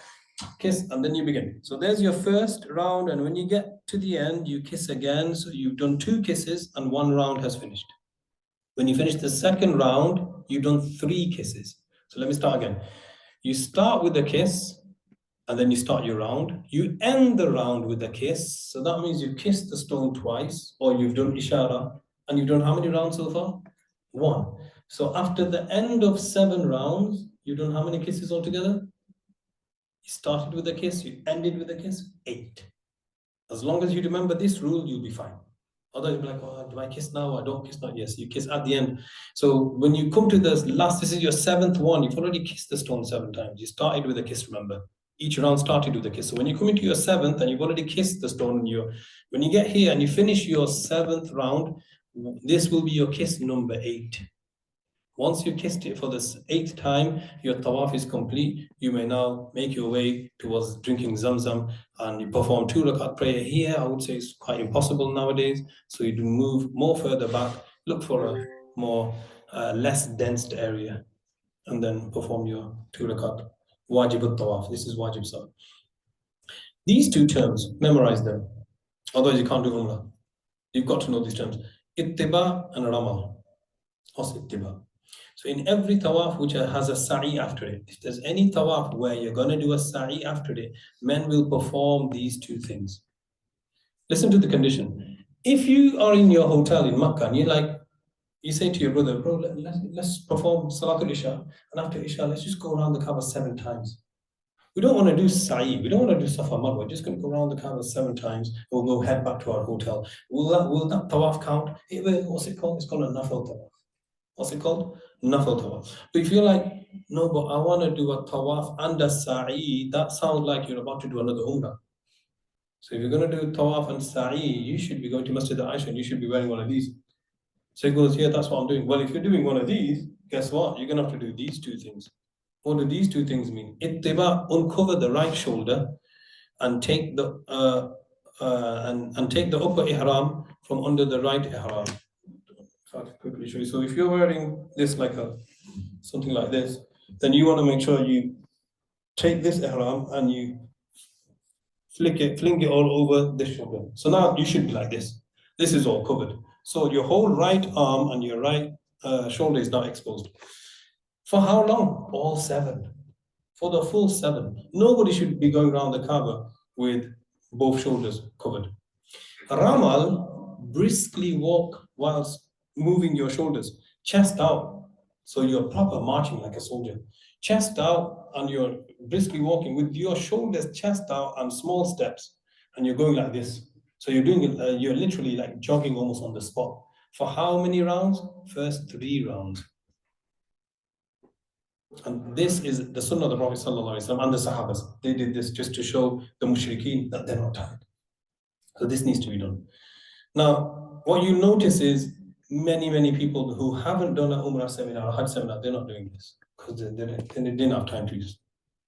Kiss, and then you begin. So there's your first round, and when you get to the end, you kiss again. So you've done 2 kisses and 1 round has finished. When you finish the second round, you've done 3 kisses. So let me start again. You start with a kiss, and then you start your round. You end the round with a kiss. So that means you've kissed the stone twice, or you've done ishara, and you've done how many rounds so far? 1. So after the end of 7 rounds, you've done how many kisses altogether? You started with a kiss, you ended with a kiss, 8. As long as you remember this rule, you'll be fine. Otherwise, you'll be like, oh, do I kiss now? I don't kiss now. Yes, you kiss at the end. So when you come to the last, this is your 7th one, you've already kissed the stone 7 times. You started with a kiss, remember. Each round started with a kiss. So when you come into your 7th and you've already kissed the stone, when you get here and you finish your 7th round, this will be your kiss number 8. Once you kissed it for the 8th time, your tawaf is complete. You may now make your way towards drinking Zamzam and you perform 2 rakat prayer here. I would say it's quite impossible nowadays. So you do move more further back, look for a more less dense area, and then perform your 2 rakat wajib al-tawaf. This is wajib salah. These 2 terms, memorize them. Otherwise you can't do Umrah. You've got to know these terms. Idtibaa and Raml. What's Idtibaa? So in every tawaf which has a sa'i after it, if there's any tawaf where you're going to do a sa'i after it, men will perform these 2 things. Listen to the condition. If you are in your hotel in Makkah and you say to your brother, bro, let's perform Salatul Isha, and after Isha, let's just go around the Kaaba 7 times. We don't want to do sa'i, we don't want to do Safa Marwa, we're just going to go around the Kaaba 7 times, we'll go head back to our hotel. Will that tawaf count? What's it called? It's called a nafil tawaf. What's it called? Nafil tawaf. But if you're like, no, but I want to do a tawaf and a sa'i, that sounds like you're about to do another umrah. So if you're going to do tawaf and sa'i, you should be going to Masjid Aisha and you should be wearing one of these. So he goes, yeah, that's what I'm doing. Well, if you're doing one of these, guess what? You're going to have to do these 2 things. What do these 2 things mean? Ittiba, uncover the right shoulder and take the take the upper ihram from under the right ihram. I'll quickly show you. So if you're wearing this like something like this, then you want to make sure you take this ihram and you fling it all over this shoulder. So now you should be like this. This is all covered. So your whole right arm and your right shoulder is now exposed. For how long? All 7. For the full 7. Nobody should be going around the Kaaba with both shoulders covered. Ramal, briskly walk whilst moving your shoulders, chest out. So you're proper marching like a soldier. Chest out and you're briskly walking with your shoulders chest out and small steps. And you're going like this. So you're doing it, you're literally like jogging almost on the spot. For how many rounds? First 3 rounds. And this is the sunnah of the Prophet ﷺ and the Sahabas. They did this just to show the mushrikeen that they're not tired. So this needs to be done. Now, what you notice is many people who haven't done an Umrah seminar or Hajj seminar, they're not doing this because they didn't have time to just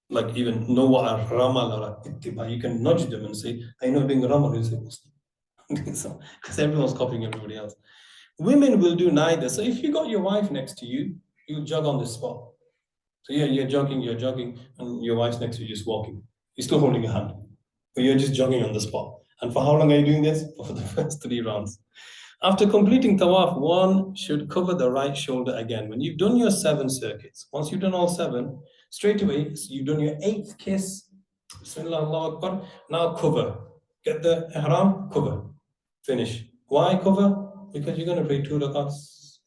like even know what a Ramal or a Ittiba. You can nudge them and say, I know doing a Ramal is a Muslim. So, because everyone's copying everybody else. Women will do neither. So if you got your wife next to you, you'll jog on the spot. So yeah, you're jogging, and your wife's next to you just walking. You're still holding your hand, but you're just jogging on the spot. And for how long are you doing this? For the first 3 rounds. After completing tawaf, one should cover the right shoulder again. When you've done your 7 circuits, once you've done all 7, straight away, so you've done your 8th kiss, Bismillah, Allahu Akbar, now cover. Get the ihram, cover. Finish. Why cover? Because you're going to pray 2 rakats,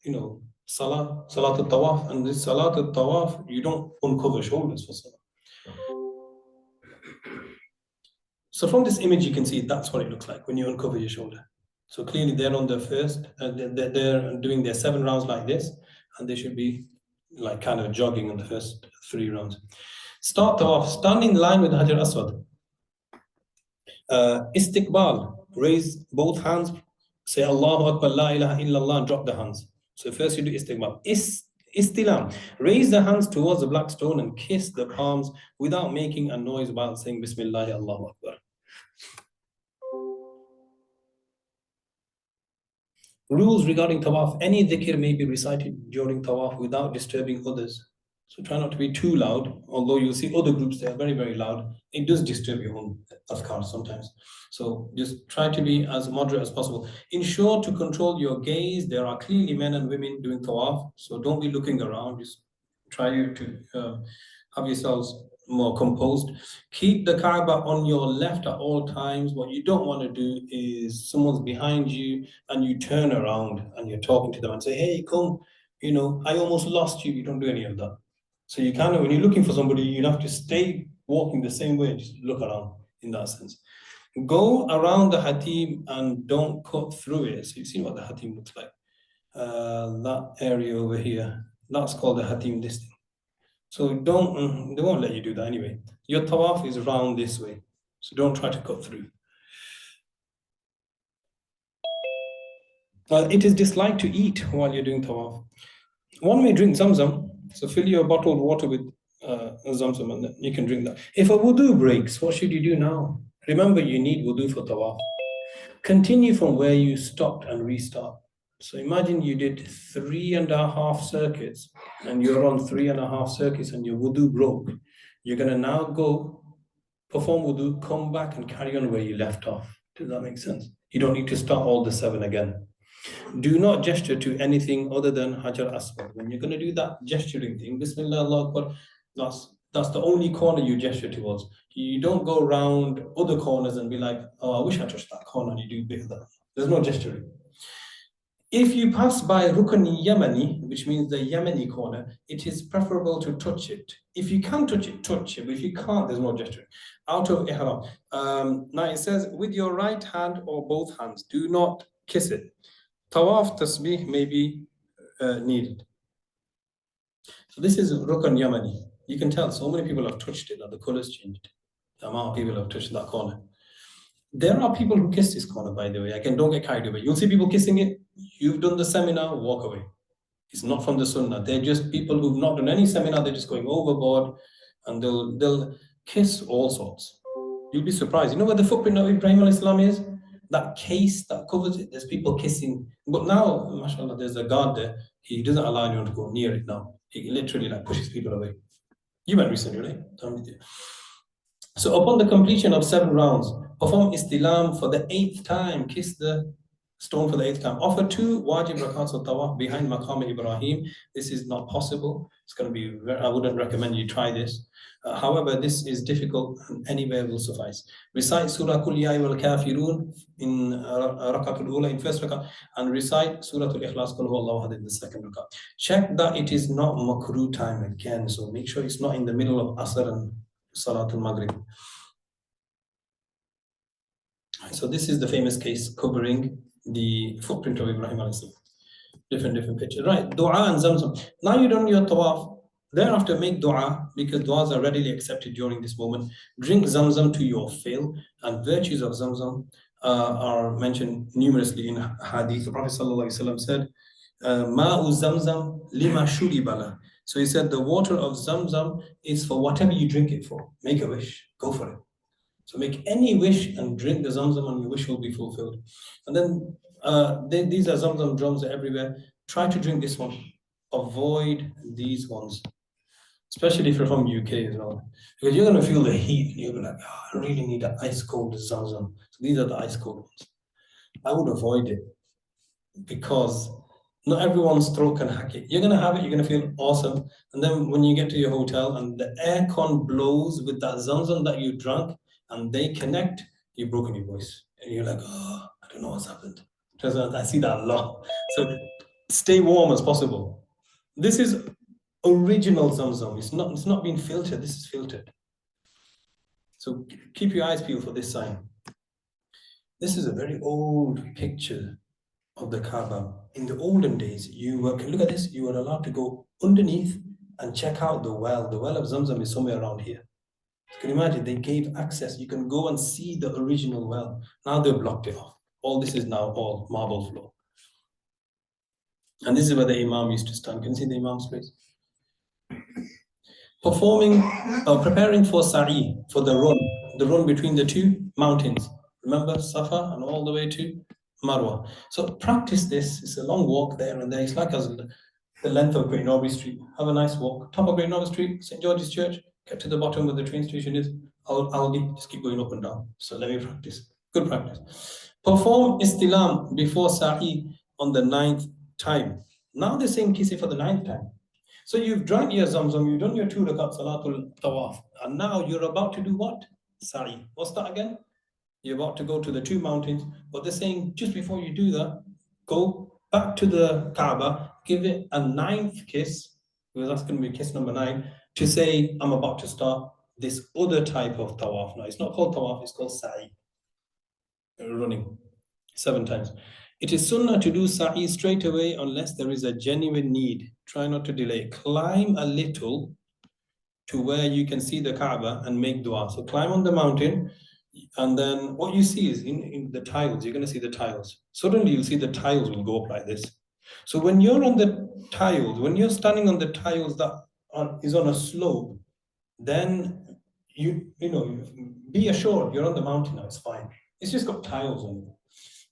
Salat al-Tawaf, and this Salat al-Tawaf, you don't uncover shoulders for Salah. So from this image, you can see that's what it looks like when you uncover your shoulder. So clearly they're on the first, they're doing their 7 rounds like this, and they should be like kind of jogging on the first 3 rounds. Start Tawaf, stand in line with Hajar Aswad. Istiqbal, raise both hands, say Allahu Akbar, La ilaha illallah, and drop the hands. So first you do istiqbal. Istilam, raise the hands towards the black stone and kiss the palms without making a noise while saying Bismillah, Allahu Akbar. Rules regarding tawaf: any dhikr may be recited during tawaf without disturbing others. So try not to be too loud, although you'll see other groups, they are very, very loud. It does disturb your own adhkar sometimes. So just try to be as moderate as possible. Ensure to control your gaze. There are clearly men and women doing tawaf, so don't be looking around. Just try to have yourselves more composed. Keep the Kaaba on your left at all times. What you don't want to do is someone's behind you and you turn around and you're talking to them and say, hey, come, I almost lost you. You don't do any of that. So you kind of, when you're looking for somebody, you have to stay walking the same way, just look around in that sense. Go around the hatim and don't cut through it. So you've seen what the hatim looks like. That area over here, that's called the hatim distance. So they won't let you do that anyway. Your tawaf is round this way, so don't try to cut through. It is disliked to eat while you're doing tawaf. One may drink zamzam, so fill your bottled water with zamzam and then you can drink that. If a wudu breaks, what should you do now? Remember, you need wudu for tawaf. Continue from where you stopped and restart. So imagine you did 3.5 circuits and you're on 3.5 circuits and your wudu broke. You're going to now go perform wudu, come back and carry on where you left off. Does that make sense? You don't need to start all the 7 again. Do not gesture to anything other than Hajar Aswad. When you're going to do that gesturing thing, Bismillah, Allah Akbar, that's the only corner you gesture towards. You don't go around other corners and be like, oh, I wish I touched that corner, and you do a bit of that. There's no gesturing. If you pass by Rukn Yamani, which means the Yemeni corner, it is preferable to touch it. If you can touch it, touch it. But if you can't, there's no gesturing. Out of Ihram. Now it says, with your right hand or both hands, do not kiss it. Tawaf tasbih may be needed. So this is Rukn Yamani. You can tell so many people have touched it that the colors changed. The amount of people have touched that corner. There are people who kiss this corner, by the way. Again, don't get carried away. You'll see people kissing it. You've done the seminar, walk away. It's not from the Sunnah. They're just people who've not done any seminar. They're just going overboard, and they'll kiss all sorts. You'll be surprised. You know where the footprint of Ibrahim al-Islam is? That case that covers it. There's people kissing. But now, mashallah, there's a guard there. He doesn't allow anyone to go near it now. He literally pushes people away. You went recently, right? I'm with you. So upon the completion of 7 rounds, perform istilam for the 8th time. Kiss the stone for the 8th time. Offer 2 wajib rakats of tawaf behind Maqam Ibrahim. This is not possible. It's going to be, I wouldn't recommend you try this. However, this is difficult and anywhere will suffice. Recite Surah Kul Ya Ayyuhal Kafirun in Rakatul Ula, in first rakat, and recite Surah Al-Ikhlas Qul Huwallahu Ahad in the second rakat. Check that it is not makruh time again. So make sure it's not in the middle of Asr and Salatul Maghrib. So this is the famous case covering the footprint of Ibrahim alayhi. Different pictures. Right, dua and zamzam. Now you're done your tawaf. Thereafter make dua, because duas are readily accepted during this moment. Drink zamzam to your fill, and virtues of zamzam are mentioned numerously in hadith. The Prophet ﷺ said, Ma'u zamzam lima shuribala. So he said, the water of zamzam is for whatever you drink it for. Make a wish, go for it. So make any wish and drink the zamzam and your wish will be fulfilled. And then these are zamzam drums everywhere. Try to drink this one. Avoid these ones, especially if you're from UK as well. Because you're going to feel the heat and you'll be like, oh, I really need an ice cold zamzam. So these are the ice cold ones. I would avoid it because not everyone's throat can hack it. You're going to have it, you're going to feel awesome. And then when you get to your hotel and the aircon blows with that zamzam that you drank and they connect, you've broken your voice. And you're like, oh, I don't know what's happened. I see that a lot. So stay warm as possible. This is original zamzam. It's not being filtered. This is filtered. So keep your eyes peeled for this sign. This is a very old picture of the Kaaba. In the olden days, look at this, you were allowed to go underneath and check out the well. The well of Zamzam is somewhere around here. You can imagine they gave access. You can go and see the original well. Now they've blocked it off. All this is now all marble floor. And this is where the Imam used to stand. Can you see the Imam's place? Preparing for Sa'i, for the run between the 2 mountains. Remember Safa and all the way to Marwa. So practice this. It's a long walk there and there. It's like as the length of Great Norwich Street. Have a nice walk. Top of Great Norwich Street, St. George's Church, get to the bottom where the train station is. Aldi, just keep going up and down. So let me practice. Good practice. Perform istilam before sa'i on the 9th time. Now the same kisi for the 9th time. So you've drank your zamzam, you've done your 2 rakat salatul tawaf, and now you're about to do what? Sa'i. What's that again? You're about to go to the 2 mountains, but they're saying just before you do that, go back to the Kaaba, give it a 9th kiss, because that's going to be kiss number 9, to say, I'm about to start this other type of tawaf. Now, it's not called tawaf, it's called sa'i. Running 7 times. It is sunnah to do sa'i straight away unless there is a genuine need. Try not to delay. Climb a little to where you can see the Kaaba and make dua. So climb on the mountain, and then what you see is in the tiles, you're going to see the tiles. Suddenly you'll see the tiles will go up like this. So when you're on the tiles, when you're standing on the tiles that is on a slope, then you know, be assured you're on the mountain now, it's fine. It's just got tiles on it.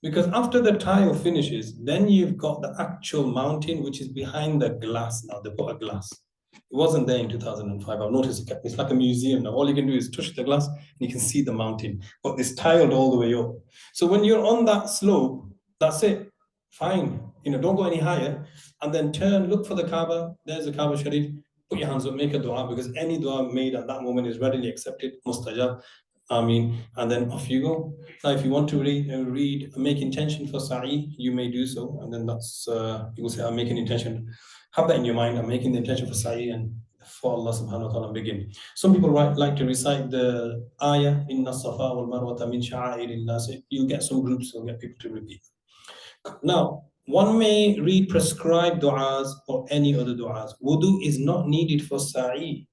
Because after the tile finishes, then you've got the actual mountain, which is behind the glass now. They put a glass. It wasn't there in 2005. I've noticed it's like a museum now. All you can do is touch the glass and you can see the mountain, but it's tiled all the way up. So when you're on that slope, that's it. Fine. You know, don't go any higher. And then turn, look for the Kaaba. There's the Kaaba Sharif. Put your hands up, make a dua, because any dua made at that moment is readily accepted. Mustajab. Ameen. And then off you go. Now, if you want to make intention for sa'i, you may do so. And then that's, you will say, I'm making intention. Have that in your mind. I'm making the intention for sa'i and for Allah subhanahu wa ta'ala begin. Some people like to recite the ayah, Inna safa wal marwata min sha'airillah. So you'll get some groups, you'll get people to repeat. Now, one may read prescribed du'as or any other du'as. Wudu is not needed for sa'i.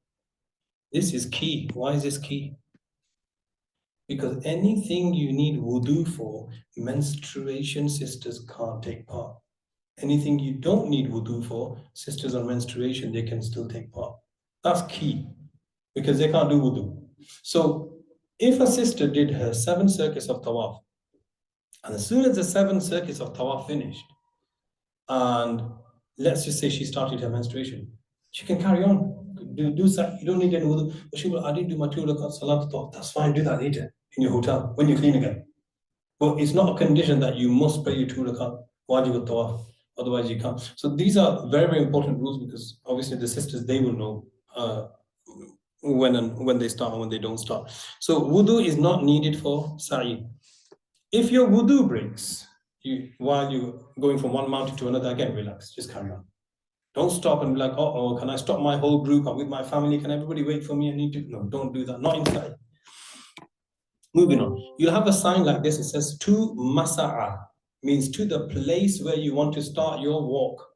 This is key. Why is this key? Because anything you need wudu for, menstruation sisters can't take part. Anything you don't need wudu for, sisters on menstruation, they can still take part. That's key, because they can't do wudu. So if a sister did her 7 circuits of tawaf, and as soon as the 7 circuits of tawaf finished, and let's just say she started her menstruation, she can carry on. Do that. You don't need any wudu. But she will, I didn't do my 2 rakat salat tawaf. That's fine, do that later in your hotel when you clean again. But it's not a condition that you must pray your 2 rakat wajib tawaf. Otherwise you can't. So these are very, very important rules, because obviously the sisters, they will know when they start and when they don't start. So wudu is not needed for sa'i. If your wudu breaks while you're going from one mountain to another, again, relax, just carry on. Don't stop and be like, oh, can I stop my whole group? I'm with my family. Can everybody wait for me? I need to. No, don't do that. Not inside. Moving on. You'll have a sign like this. It says to masa'a, means to the place where you want to start your walk.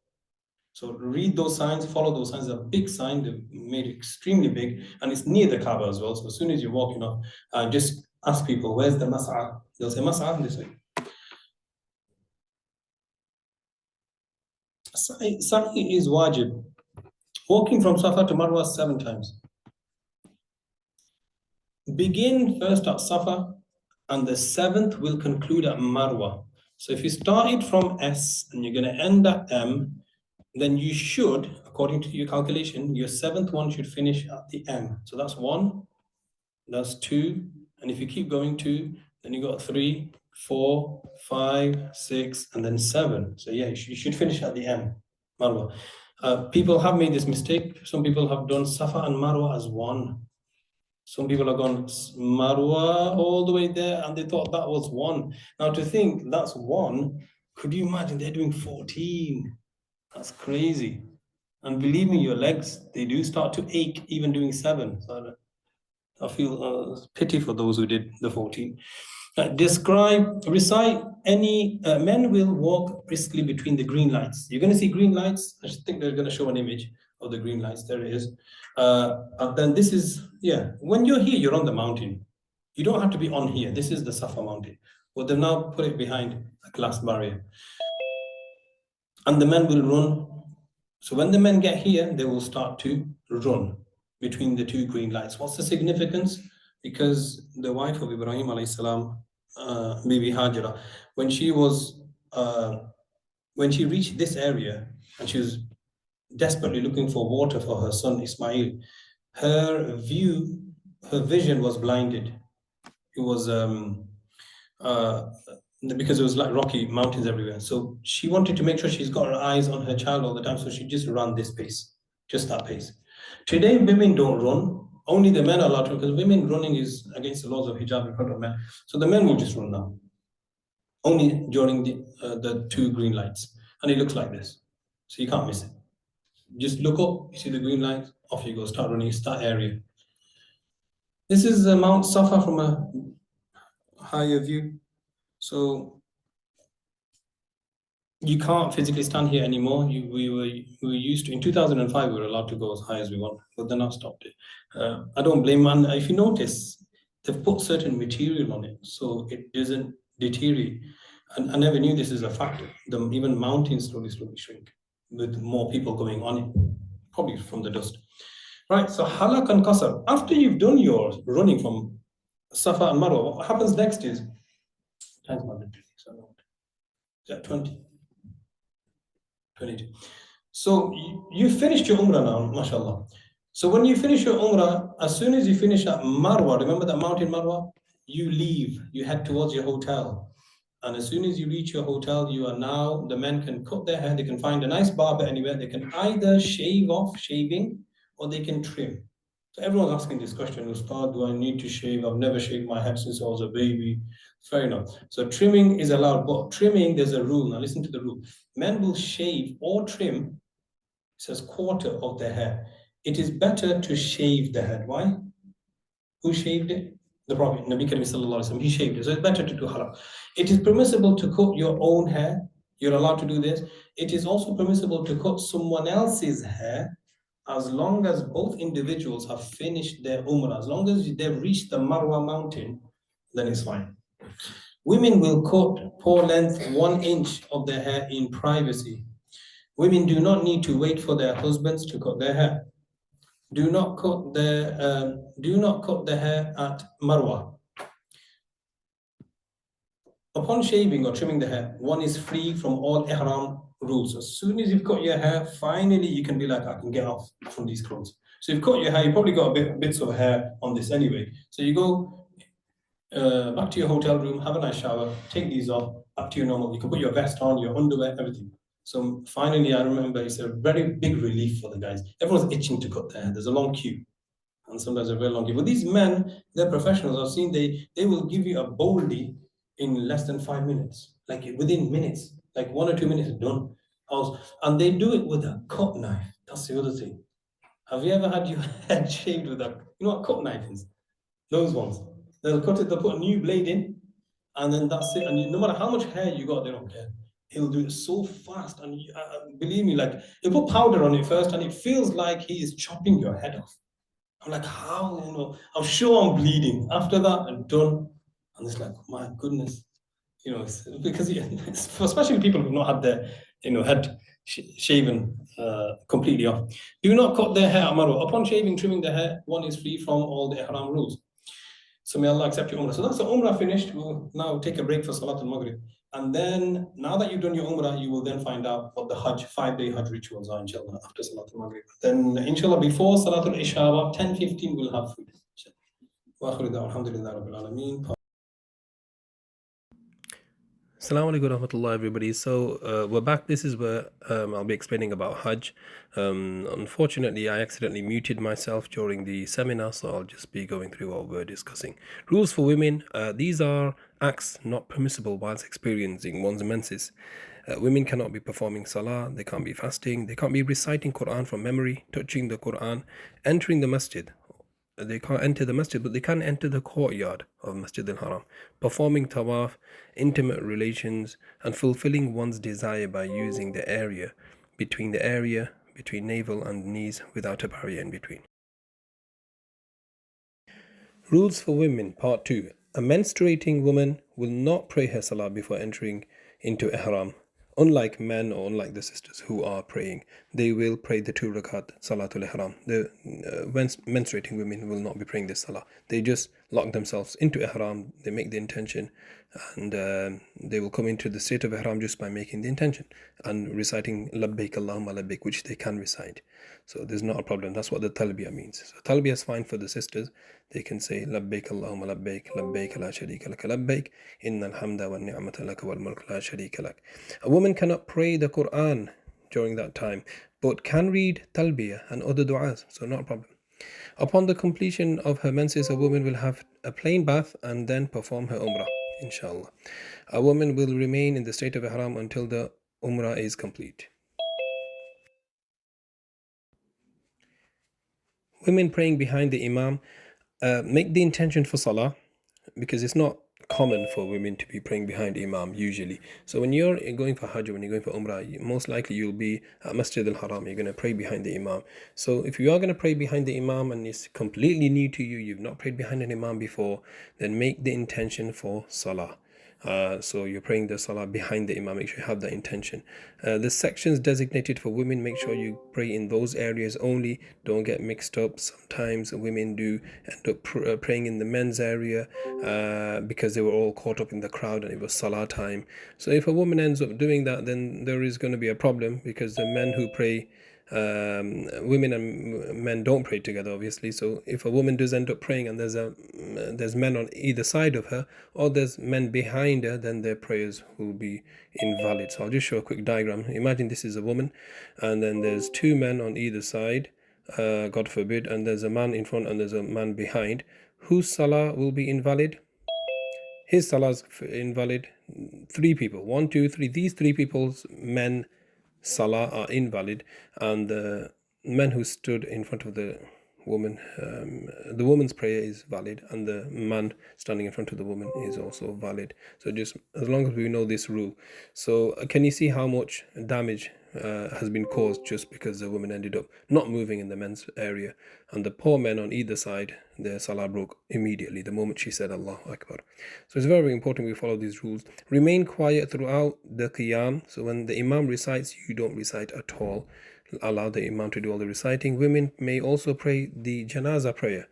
So read those signs, follow those signs. It's a big sign. They've made it extremely big, and it's near the Kaaba as well. So as soon as you're walking up, just ask people, where's the masa'a? They'll say masa'a this way. Sa'i is wajib. Walking from Safa to Marwa 7 times. Begin first at Safa, and the 7th will conclude at Marwa. So if you started from S and you're going to end at M, then you should, according to your calculation, your 7th one should finish at the M. So that's 1, that's 2, and if you keep going 2, then you got 3, 4, 5, 6, and then 7. So yeah, you should finish at the M, Marwa. People have made this mistake. Some people have done Safa and Marwa as one. Some people have gone Marwa all the way there, and they thought that was 1. Now to think that's 1, could you imagine they're doing 14? That's crazy. And believe me, your legs, they do start to ache even doing 7. So I feel pity for those who did the 14. Recite any, men will walk briskly between the green lights. You're going to see green lights. I think they're going to show an image of the green lights. There it is. And then this is, yeah, when you're here, you're on the mountain. You don't have to be on here. This is the Safa mountain. But they've now put it behind a glass barrier. And the men will run. So when the men get here, they will start to run between the 2 green lights. What's the significance? Because the wife of Ibrahim alayhi salam, Bibi Hajra, when she was when she reached this area and she was desperately looking for water for her son Ismail, her vision was blinded. It was uh, because it was like rocky mountains everywhere. So she wanted to make sure she's got her eyes on her child all the time. So she just ran this pace, just that pace. Today, women don't run. Only the men are allowed to, because women running is against the laws of hijab in front of men. So the men will just run now, only during the two green lights, and it looks like this. So you can't miss it. Just look up, you see the green light, off you go, start running, start area. This is Mount Safa from a higher view. So you can't physically stand here anymore. We were used to, in 2005, we were allowed to go as high as we want, but then I stopped it. I don't blame man. If you notice, they've put certain material on it so it doesn't deteriorate. And I never knew this is a factor. Even mountains slowly shrink with more people going on it, probably from the dust. Right, so Halaq and Qasr. After you've done your running from Safa and Marwa, what happens next is, times my is that 20? 22. So you finished your Umrah now, mashallah. So when you finish your Umrah, as soon as you finish at Marwa, remember that mountain Marwa? You leave, you head towards your hotel. And as soon as you reach your hotel, you are now, the men can cut their hair, they can find a nice barber anywhere, they can either shave off shaving or they can trim. So everyone's asking this question, Ustad, do I need to shave? I've never shaved my head since I was a baby. Fair enough. So trimming is allowed, but trimming, there's a rule. Now listen to the rule. Men will shave or trim, it says quarter of their hair. It is better to shave the head. Why? Who shaved it? The Prophet, Nabi Karim Sallallahu Alaihi Wasallam, he shaved it. So it's better to do haram. It is permissible to cut your own hair. You're allowed to do this. It is also permissible to cut someone else's hair as long as both individuals have finished their Umrah. As long as they've reached the Marwa mountain, then it's fine. Women will cut paw length 1 inch of their hair in privacy. Women do not need to wait for their husbands to cut their hair. Do not cut the hair at Marwa. Upon shaving or trimming the hair, one is free from all Ihram rules. As soon as you've cut your hair, finally you can be like, I can get off from these clothes. So you've cut your hair, you probably got bits of hair on this anyway. So you go back to your hotel room, have a nice shower, take these off, back to your normal. You can put your vest on, your underwear, everything. So finally, I remember it's a very big relief for the guys. Everyone's itching to cut their hair. There's a long queue. And sometimes a very long queue. But these men, they're professionals. I've seen they will give you a boldy in less than 5 minutes, like within minutes, like 1 or 2 minutes done. And they do it with a cut knife. That's the other thing. Have you ever had your head shaved with a, you know what cut knife is? Those ones. They'll cut it, they'll put a new blade in, and then that's it. And no matter how much hair you got, they don't care. He'll do it so fast. And believe me, like, he'll put powder on it first, and it feels like he is chopping your head off. I'm like, how? You know, I'm sure I'm bleeding. After that, I'm done. And it's like, my goodness, you know, because especially people who've not had their, you know, head shaven completely off. Do not cut their hair at Marwa. Upon shaving, trimming the hair, one is free from all the Ihram rules. So may Allah accept your Umrah. So that's the Umrah finished. We'll now take a break for Salat al-Maghrib. And then, now that you've done your Umrah, you will then find out what the Hajj, 5-day Hajj rituals are, inshallah, after Salat al-Maghrib. Then, inshallah, before Salat al-Isha, about 10:15, we'll have food. Alhamdulillah Rabbil Alameen.
Assalamu alaikum warahmatullah everybody. So we're back. This is where I'll be explaining about Hajj. Unfortunately, I accidentally muted myself during the seminar, so I'll just be going through what we're discussing. Rules for women. These are acts not permissible whilst experiencing one's menses. Women cannot be performing salah, they can't be fasting, they can't be reciting Quran from memory, touching the Quran, entering the masjid. They can't enter the masjid, but they can enter the courtyard of Masjid al-Haram, performing tawaf, intimate relations, and fulfilling one's desire by using the area between navel and knees without a barrier in between. Rules for women, part 2. A menstruating woman will not pray her salah before entering into Ihram. Unlike men or unlike the sisters who are praying, they will pray the 2 rakat Salatul Ihram. The menstruating women will not be praying this salah. They just lock themselves into Ihram, they make the intention, and they will come into the state of Ihram just by making the intention and reciting Labbaik Allahumma Labbaik, which they can recite. So there's not a problem. That's what the Talbiyah means. So Talbiyah is fine for the sisters. They can say Labbaik Allahumma Labbaik, Labbaik la sharika lak, Labbaik, innal hamda wa ni'mata lak wal mulk la sharika lak. A woman cannot pray the Quran during that time, but can read Talbiyah and other du'as, so not a problem. Upon the completion of her menses, a woman will have a plain bath and then perform her Umrah, inshallah. A woman will remain in the state of Ihram until the Umrah is complete. Women praying behind the Imam, make the intention for Salah, because it's not common for women to be praying behind Imam usually. So when you're going for Hajj, when you're going for Umrah, most likely you'll be at Masjid al-Haram. You're going to pray behind the Imam. So if you are going to pray behind the Imam and it's completely new to you, you've not prayed behind an Imam before, then make the intention for Salah. So you're praying the Salah behind the Imam, make sure you have that intention. The sections designated for women, make sure you pray in those areas only. Don't get mixed up. Sometimes women do end up praying in the men's area because they were all caught up in the crowd and it was Salah time. So if a woman ends up doing that, then there is going to be a problem, because the men who pray, women and men don't pray together, obviously. So if a woman does end up praying and there's men on either side of her, or there's men behind her, then their prayers will be invalid. So I'll just show a quick diagram. Imagine this is a woman, and then there's two men on either side, God forbid, and there's a man in front and there's a man behind. Whose salah will be invalid? His salah is invalid. Three people, 1, 2, 3, these three people's men salah are invalid, and the men who stood in front of the woman, the woman's prayer is valid, and the man standing in front of the woman is also valid. So just as long as we know this rule. So can you see how much damage has been caused just because the woman ended up not moving in the men's area, and the poor men on either side, their salah broke immediately the moment she said Allahu Akbar. So it's very, very important we follow these rules. Remain quiet throughout the qiyam. So when the imam recites, you don't recite at all. Allow the imam to do all the reciting. Women may also pray the janazah prayer.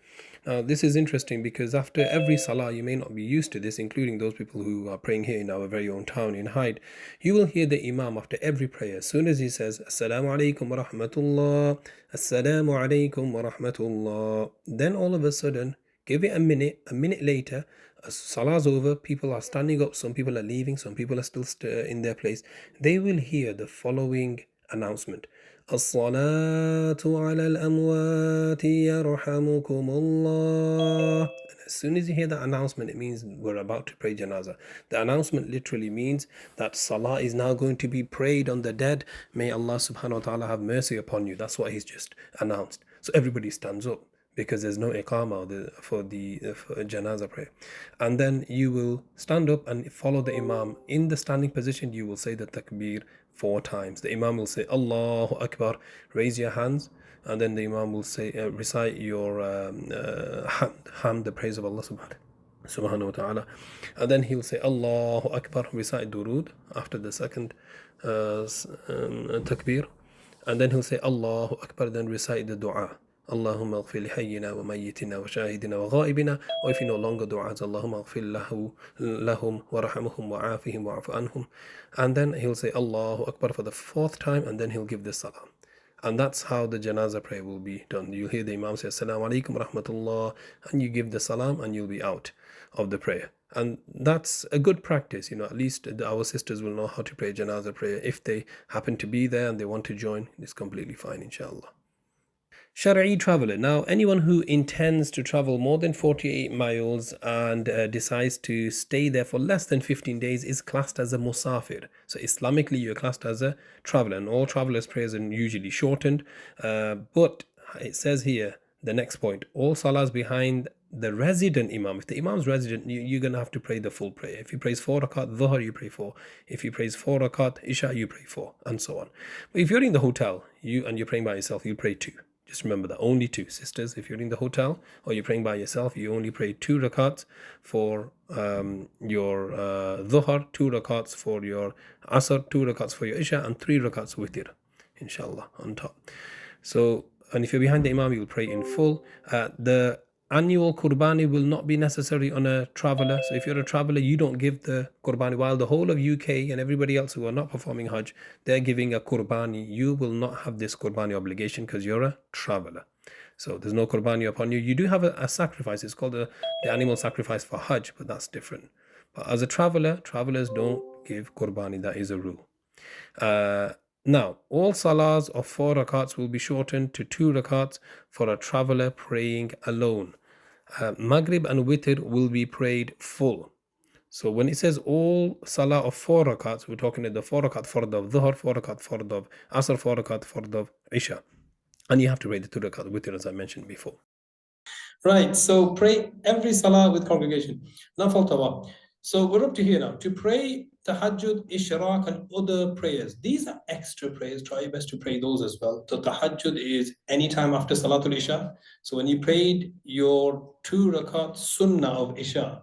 Now this is interesting, because after every salah, you may not be used to this, including those people who are praying here in our very own town in Hyde. You will hear the imam after every prayer, as soon as he says Assalamu alaikum wa rahmatullah, Assalamu alaikum wa rahmatullah, then all of a sudden, give it a minute later, as salah's over, people are standing up, some people are leaving, some people are still in their place. They will hear the following announcement: As-salatu ala al-amwati yarhamukum Allah. And as soon as you hear that announcement, it means we're about to pray janazah. The announcement literally means that salah is now going to be prayed on the dead. May Allah subhanahu wa ta'ala have mercy upon you. That's what he's just announced. So everybody stands up, because there's no iqamah for janazah prayer. And then you will stand up and follow the imam. In the standing position, you will say the takbir 4 times. The imam will say Allahu Akbar, raise your hands, and then the imam will say recite your hamd, the praise of Allah subhanahu wa ta'ala, and then he will say Allahu Akbar, recite durood after the second takbir, and then he'll say Allahu Akbar, then recite the dua. Allahumma aghfir li hayyina wa mayyitina wa shahidina wa ghaibina. Or if you no longer du'as, Allahumma aghfir lahum wa rahamuhum wa afihim wa afu anhum. And then he'll say Allahu Akbar for the 4th time, and then he'll give the salam. And that's how the janazah prayer will be done. You'll hear the imam say Assalamu alaikum wa rahmatullah, and you give the salam, and you'll be out of the prayer. And that's a good practice, at least our sisters will know how to pray janazah prayer. If they happen to be there and they want to join, it's completely fine, inshallah. Shari'i traveler. Now, anyone who intends to travel more than 48 miles and decides to stay there for less than 15 days is classed as a musafir. So Islamically, you're classed as a traveler, and all travelers' prayers are usually shortened. But it says here, the next point, all salahs behind the resident imam. If the imam's resident, you're going to have to pray the full prayer. If he prays 4 rakat dhuhr, you pray 4. If he prays 4 rakat isha, you pray 4, and so on. But if you're in the hotel, you're praying by yourself, you pray 2. Just remember that, only 2. Sisters, if you're in the hotel or you're praying by yourself, you only pray 2 rakats for your dhuhr, 2 rakats for your asr, 2 rakats for your isha, and 3 rakats witr, inshallah, on top. So, and if you're behind the imam, you'll pray in full. The Annual qurbani will not be necessary on a traveler. So if you're a traveler, you don't give the qurbani. While the whole of UK and everybody else who are not performing Hajj, they're giving a qurbani. You will not have this qurbani obligation because you're a traveler. So there's no qurbani upon you. You do have a sacrifice. It's called the animal sacrifice for Hajj, but that's different. But as a traveler, travelers don't give qurbani. That is a rule. Now, all salahs of 4 rakats will be shortened to 2 rakats for a traveler praying alone. Maghrib and Witr will be prayed full. So when it says all salah of 4 rakats, we're talking about the 4 rakat fard of Dhuhr, 4 rakat fard of Asr, 4 rakat fard of Isha. And you have to pray the 2 rakat Witr as I mentioned before.
Right, so pray every salah with congregation. Nafal Tawaf. So we're up to here now. To pray Tahajjud, Ishraq and other prayers. These are extra prayers. Try your best to pray those as well. So Tahajjud is anytime after Salatul Isha. So when you prayed your 2 rakat sunnah of Isha,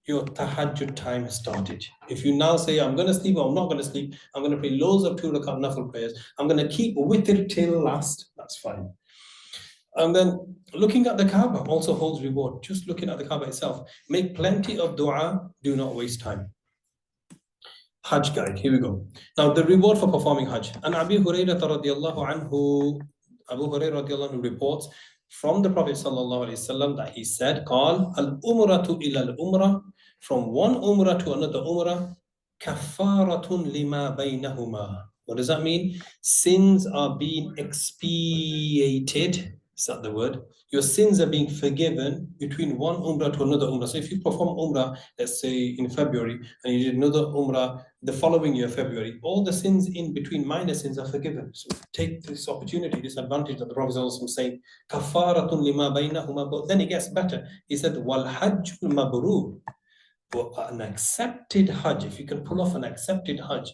your Tahajjud time has started. If you now say, I'm going to sleep or I'm not going to sleep, I'm going to pray loads of 2 rakat nafil prayers, I'm going to keep witr till last, that's fine. And then looking at the Kaaba also holds reward. Just looking at the Kaaba itself. Make plenty of dua, do not waste time. Hajj guide, here we go. Now the reward for performing Hajj. And Abu Hurairah radiallahu anhu reports from the Prophet sallallahu alaihi wasallam that he said, "Qal al-umratu ila al-umrah," from one umrah to another umrah, kafaratun lima baynahuma. What does that mean? Sins are being expiated. Is that the word? Your sins are being forgiven between one umrah to another umrah. So if you perform umrah, let's say in February, and you did another umrah the following year, February, all the sins in between, minor sins, are forgiven. So take this opportunity, this advantage that the Prophet is saying, kafaratun lima baynahuma. But then it gets better. He said, wal hajjul mabrur. But an accepted Hajj, if you can pull off an accepted Hajj,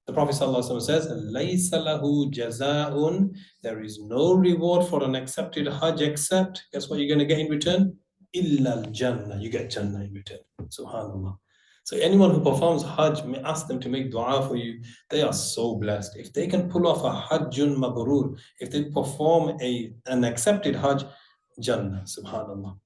the Prophet ﷺ says, لَيْسَ لَهُ جَزَاءٌ. There is no reward for an accepted Hajj except, guess what you're going to get in return? إِلَّا الْجَنَّةِ. You get Jannah in return. Subhanallah. So anyone who performs Hajj, may ask them to make dua for you. They are so blessed. If they can pull off a Hajjun Mabrur, if they perform an accepted Hajj, Jannah. Subhanallah.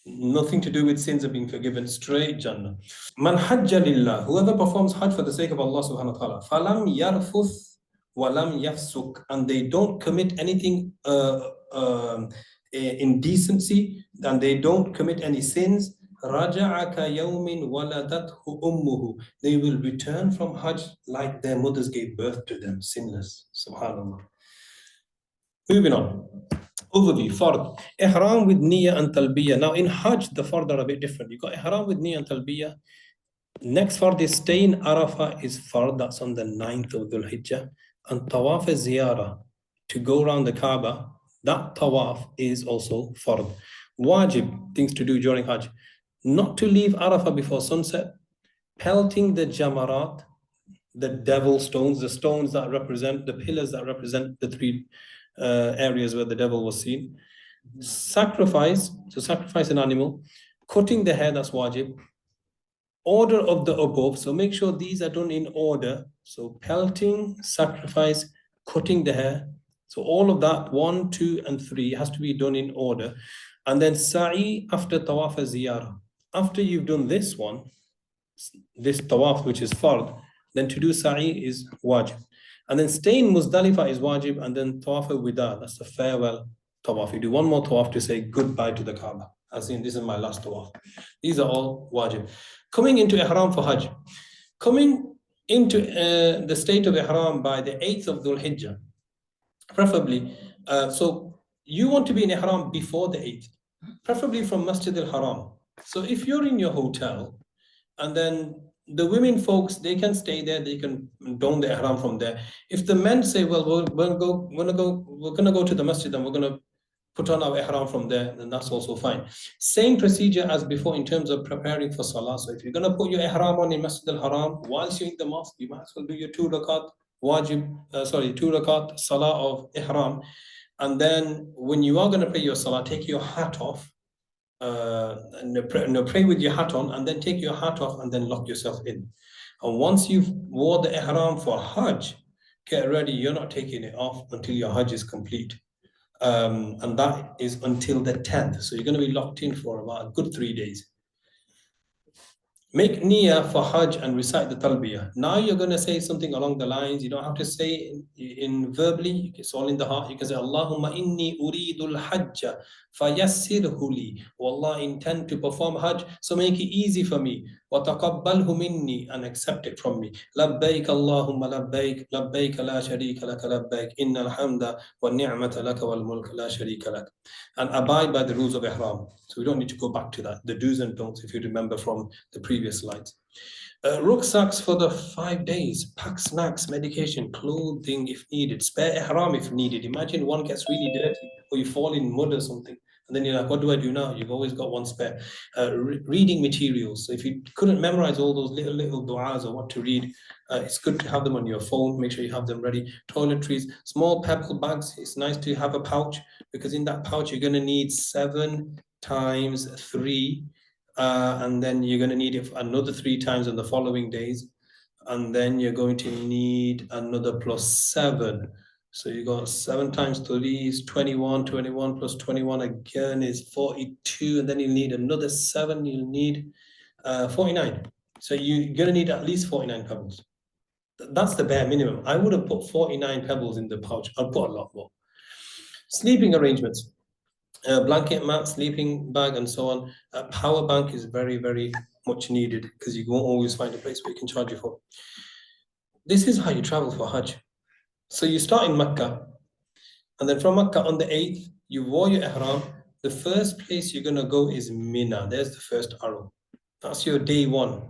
Nothing to do with sins are being forgiven, straight Jannah. Man hajja lillah, whoever performs Hajj for the sake of Allah subhanahu wa ta'ala, falam yarfuth walam yafsuk, and they don't commit anything indecency, and they don't commit any sins, raja'a ka yawmin waladathu ummuhu, they will return from Hajj like their mothers gave birth to them, sinless. Subhanallah. Moving on. Overview, fard. Ihram with Niyyah and Talbiyah. Now in Hajj, the fard are a bit different. You got Ihram with Niyyah and Talbiyah. Next fard is stay in Arafah is fard. That's on the 9th of Dhul Hijjah. And Tawaf is ziyarah. To go around the Kaaba, that Tawaf is also fard. Wajib, things to do during Hajj. Not to leave Arafah before sunset. Pelting the jamarat, the devil stones, the stones that represent, the pillars that represent the 3 areas where the devil was seen. Sacrifice, to sacrifice an animal. Cutting the hair, that's wajib. Order of the above, so make sure these are done in order. So pelting, sacrifice, cutting the hair. So all of that, 1, 2, and 3 has to be done in order. And then sa'i after tawaf ziyarah. After you've done this one, this tawaf, which is fard, then to do sa'i is wajib. And then stay in Muzdalifah is wajib, and then tawaf al-wida, that's the farewell tawaf. You do one more tawaf to say goodbye to the Kaaba, as in this is my last tawaf. These are all wajib. Coming into Ihram for Hajj. Coming into the state of Ihram by the 8th of Dhul Hijjah, preferably. So you want to be in Ihram before the 8th, preferably from Masjid al-Haram. So if you're in your hotel, and then the women folks, they can stay there, they can don the ihram from there. If the men say, well, we're gonna go to the masjid and we're gonna put on our ihram from there, then that's also fine. Same procedure as before in terms of preparing for salah. So if you're gonna put your ihram on in Masjid al-Haram, whilst you're in the mosque, you might as well do your 2 rakat wajib, 2 rakat salah of ihram. And then when you are gonna pray your salah, take your hat off, pray with your hat on, and then take your hat off and then lock yourself in. And once you've wore the ihram for Hajj, get ready, you're not taking it off until your Hajj is complete. And that is until the 10th. So you're going to be locked in for about a good 3 days. Make niyyah for Hajj and recite the Talbiyah. Now you're going to say something along the lines. You don't have to say in verbally. It's all in the heart. You can say, Allahumma inni uridul hajja fayassirhu li. Oh Allah, intend to perform Hajj, so make it easy for me. Wa taqabbalhu minni, and accept it from me. Labbaik Allahumma labbaik, labbaik la sharika laka labbaik, innal hamda wa ni'mata laka wal mulk la sharika lak. And abide by the rules of Ihram. So we don't need to go back to that. The do's and don'ts, if you remember from the previous slides. Rucksacks for the 5 days. Pack snacks, medication, clothing if needed. Spare ihram if needed. Imagine one gets really dirty or you fall in mud or something. And then you're like, what do I do now? You've always got one spare. Reading materials. So if you couldn't memorize all those little du'as or what to read, it's good to have them on your phone. Make sure you have them ready. Toiletries, small pebble bags. It's nice to have a pouch, because in that pouch, you're going to need 7 times 3. And then you're going to need it another 3 times in the following days. And then you're going to need another +7. So you got 7 times 3 is 21, 21 plus 21 again is 42. And then you need another 7, you'll need 49. So you're going to need at least 49 pebbles. That's the bare minimum. I would have put 49 pebbles in the pouch. I'll put a lot more. Sleeping arrangements. Blanket, mat, sleeping bag, and so on. A power bank is very, very much needed, because you won't always find a place where you can charge your phone. This is how you travel for Hajj. So you start in Mecca, and then from Mecca on the 8th, you wore your Ihram. The first place you're going to go is Mina. There's the first arrow. That's your day 1.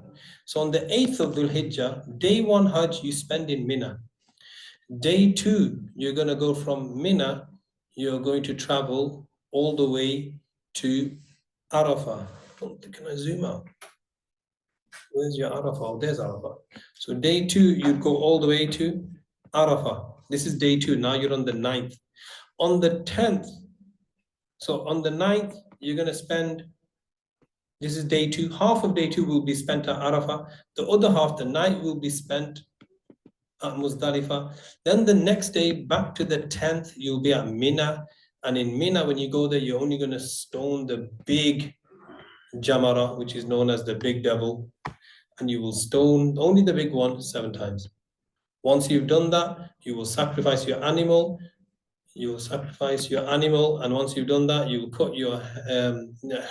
So on the 8th of Dhul Hijjah, day 1 Hajj, you spend in Mina. Day 2, you're going to go from Mina, you're going to travel all the way to Arafah. Can I zoom out? Where's your Arafah? Oh, there's Arafah. So day 2, you'd go all the way to Arafah. This is day 2. Now you're on the 9th. On the 10th, so on the 9th, you're going to spend, this is day 2. Half of day 2 will be spent at Arafah. The other half, the night, will be spent at Muzdalifah. Then the next day, back to the 10th, you'll be at Mina. And in Mina, when you go there, you're only going to stone the big Jamara, which is known as the big devil. And you will stone only the big one 7 times. Once you've done that, you will sacrifice your animal. You will sacrifice your animal. And once you've done that, you will cut your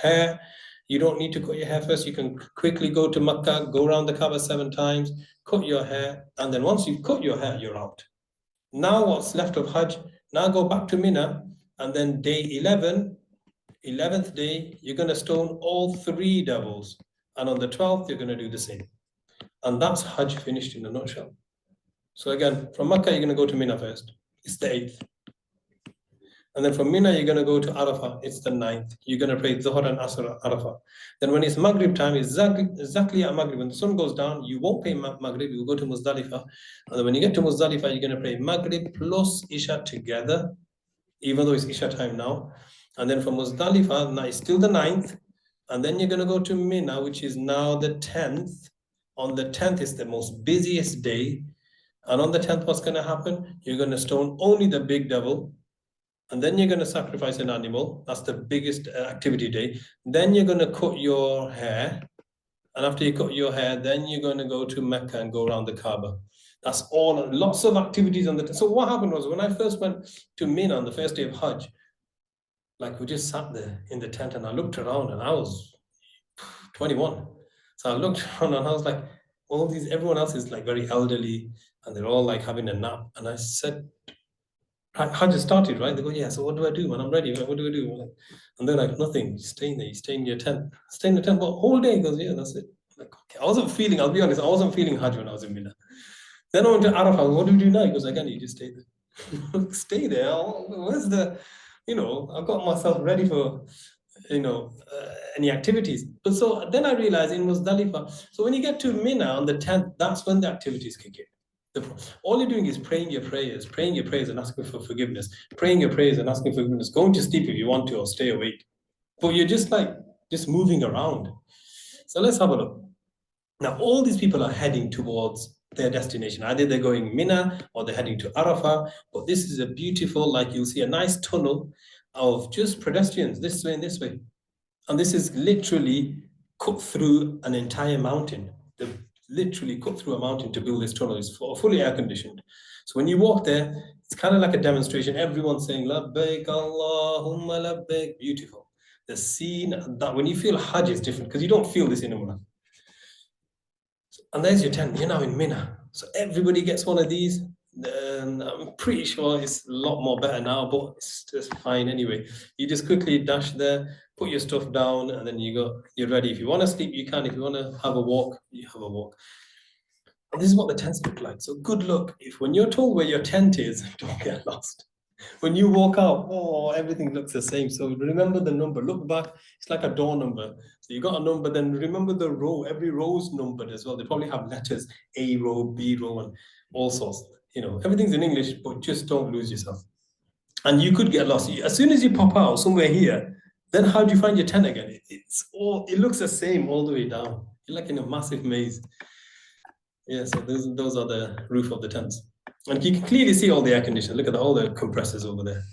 hair. You don't need to cut your hair first. You can quickly go to Makkah, go around the Kaaba 7 times, cut your hair. And then once you've cut your hair, you're out. Now what's left of Hajj, now go back to Mina. And then day 11, 11th day, you're going to stone all 3 devils. And on the 12th, you're going to do the same. And that's Hajj finished in a nutshell. So again, from Makkah, you're going to go to Mina first. It's the 8th. And then from Mina, you're going to go to Arafah. It's the 9th. You're going to pray Dhuhr and Asr at Arafah. Then when it's Maghrib time, it's exactly at Maghrib. When the sun goes down, you won't pray Maghrib. You'll go to Muzdalifah. And then when you get to Muzdalifah, you're going to pray Maghrib plus Isha together, even though it's Isha time now. And then from Muzdalifah, now it's still the 9th. And then you're going to go to Mina, which is now the 10th. On the 10th is the most busiest day. And on the 10th, what's going to happen? You're going to stone only the big devil. And then you're going to sacrifice an animal. That's the biggest activity day. Then you're going to cut your hair. And after you cut your hair, then you're going to go to Mecca and go around the Kaaba. That's all, lots of activities on the. So what happened was, when I first went to Mina on the first day of Hajj, like we just sat there in the tent and I looked around and I was 21. So I looked around and I was like, everyone else is like very elderly and they're all like having a nap. And I said, Hajj started, right? They go, yeah, so what do I do when I'm ready? What do I do? And they're like, nothing, stay in there, you stay in your tent. Stay in the tent, but whole day. He goes, yeah, that's it. I'm like, okay. I'll be honest, I wasn't feeling Hajj when I was in Mina. Then I went to Arafah, what do we do now? He goes, again, you just stay there. Stay there? Where's the, I've got myself ready for, any activities. But so then I realized in Muzdalifah, so when you get to Mina on the 10th, that's when the activities kick in. All you're doing is praying your prayers and asking for forgiveness, praying your prayers and asking for forgiveness, going to sleep if you want to or stay awake. But you're just moving around. So let's have a look. Now, all these people are heading towards their destination. Either they're going Mina or they're heading to Arafah. But this is a beautiful, like you'll see a nice tunnel of just pedestrians this way and this way. And this is literally cut through an entire mountain. They've literally cut through a mountain to build this tunnel. It's fully air conditioned. So when you walk there, it's kind of like a demonstration. Everyone's saying, Labbaik Allahumma Labbaik. Beautiful. The scene that when you feel Hajj is different because you don't feel this in Umrah. And there's your tent. You're now in Mina. So everybody gets one of these. And I'm pretty sure it's a lot more better now, but it's just fine anyway. You just quickly dash there, put your stuff down, and then you're ready. If you want to sleep, you can. If you want to have a walk, you have a walk. And this is what the tents look like. So good luck. If when you're told where your tent is, don't get lost. When you walk out, oh, everything looks the same. So remember the number. Look back. It's like a door number. So you got a number. Then remember the row. Every row's numbered as well. They probably have letters: A row, B row, and all sorts. You know, everything's in English, but just don't lose yourself. And you could get lost. As soon as you pop out somewhere here, then how do you find your tent again? It looks the same all the way down. You're like in a massive maze. Yeah, so those are the roof of the tents. And you can clearly see all the air conditioning. Look at all the compressors over there.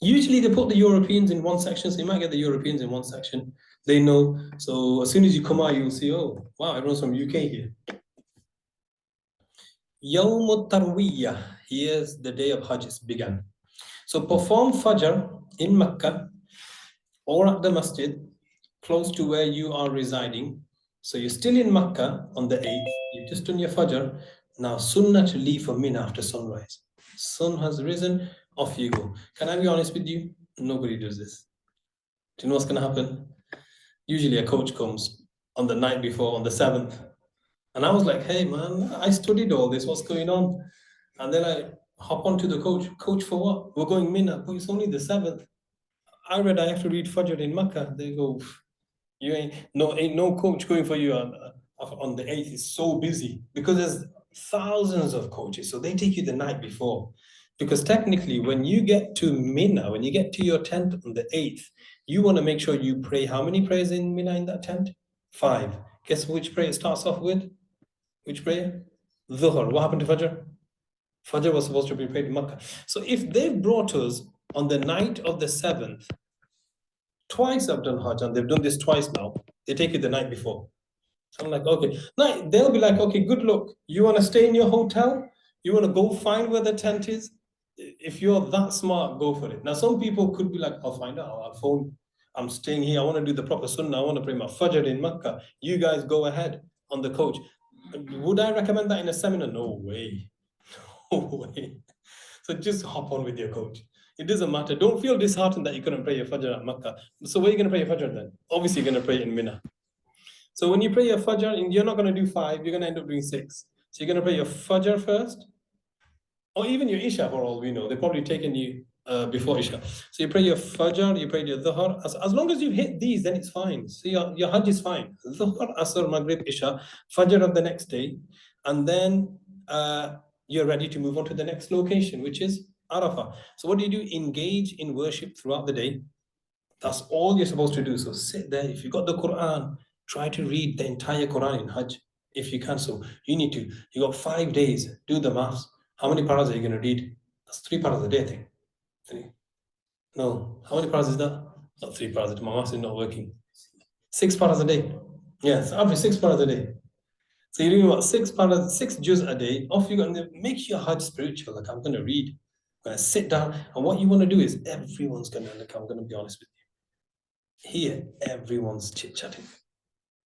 Usually they put the Europeans in one section, so you might get the Europeans in one section. They know. So as soon as you come out, you'll see, oh, wow, everyone's from UK here. Yawm al-Tarwiyah. Here's the day of Hajj began. So perform Fajr in Mecca or at the Masjid, close to where you are residing. So you're still in Mecca on the 8th. You've just done your Fajr. Now Sunnah to leave for Mina after sunrise. Sun has risen, off you go. Can I be honest with you? Nobody does this. Do you know what's going to happen? Usually a coach comes on the night before, on the 7th. And I was like, hey man, I studied all this, what's going on? And then I hop onto the coach. Coach for what? We're going Mina, but it's only the 7th. I have to read Fajr in Mecca. They go, you ain't no coach going for you on the 8th. It's so busy because there's thousands of coaches. So they take you the night before. Because technically, when you get to Mina, when you get to your tent on the 8th, you want to make sure you pray. How many prayers in Mina in that tent? 5. Guess which prayer it starts off with? Which prayer? Dhuhr. What happened to Fajr? Fajr was supposed to be prayed in Makkah. So if they've brought us on the night of the 7th, twice I've done Hajj, and they've done this twice now, they take it the night before. So I'm like, okay. Now they'll be like, okay, good luck. You want to stay in your hotel? You want to go find where the tent is? If you're that smart, go for it. Now, some people could be like, I'll find out. I'll phone. I'm staying here. I want to do the proper Sunnah. I want to pray my Fajr in Makkah. You guys go ahead on the coach. Would I recommend that in a seminar? No way. No way. So just hop on with your coach. It doesn't matter. Don't feel disheartened that you couldn't pray your Fajr at Makkah. So where are you going to pray your Fajr then? Obviously, you're going to pray in Mina. So when you pray your Fajr, you're not going to do 5. You're going to end up doing 6. So you're going to pray your Fajr first. Or even your Isha, for all we know. They've probably taken you before Isha. So you pray your Fajr, you pray your Dhuhr. As long as you hit these, then it's fine. So your Hajj is fine. Dhuhr, Asr, Maghrib, Isha, Fajr of the next day. And then you're ready to move on to the next location, which is Arafah. So what do? Engage in worship throughout the day. That's all you're supposed to do. So sit there. If you've got the Quran, try to read the entire Quran in Hajj, if you can. So you need to. You got 5 days. Do the maths. How many paras are you going to read? That's 3 paras a day, I think. 3. No. How many paras is that? Not 3 paras. My maths is not working. 6 paras a day. Yes, average 6 paras a day. So you're doing what? 6 paras, 6 juz a day. Off you go, and make your Hajj spiritual. Like, I'm going to read. I'm going to sit down. And what you want to do is everyone's going to, like, I'm going to be honest with you. Here, everyone's chit-chatting.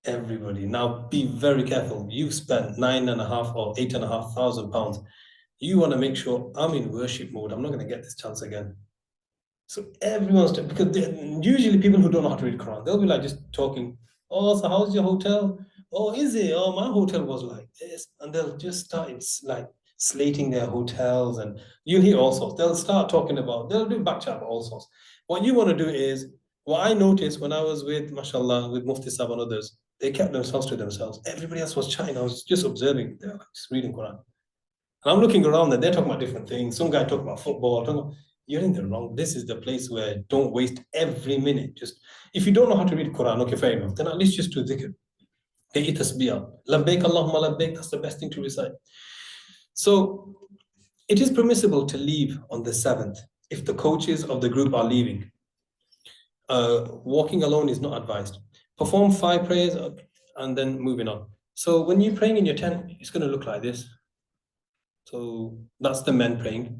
Everybody. Now, be very careful. You've spent 9,500 or 8,500 pounds. You want to make sure I'm in worship mode. I'm not going to get this chance again. So everyone's, because usually people who don't know how to read Quran, they'll be like just talking, oh, so how's your hotel? Oh, is it? Oh, my hotel was like this. And they'll just start like slating their hotels, and you'll hear all sorts. They'll start talking about, they'll do back chat about all sorts. What you want to do is, what I noticed when I was with, mashallah, with Mufti Sahib and others, they kept themselves to themselves. Everybody else was chatting. I was just observing. They're like just reading Quran. And I'm looking around and they're talking about different things. Some guy talking about football. You're in the wrong. This is the place where don't waste every minute. Just if you don't know how to read Quran, okay, fair enough. Then at least just do dhikr. Get your tasbih. Labbaik Allahumma labbaik, that's the best thing to recite. So it is permissible to leave on the 7th if the coaches of the group are leaving. Walking alone is not advised. Perform 5 prayers and then moving on. So when you're praying in your tent, it's going to look like this. So that's the men praying.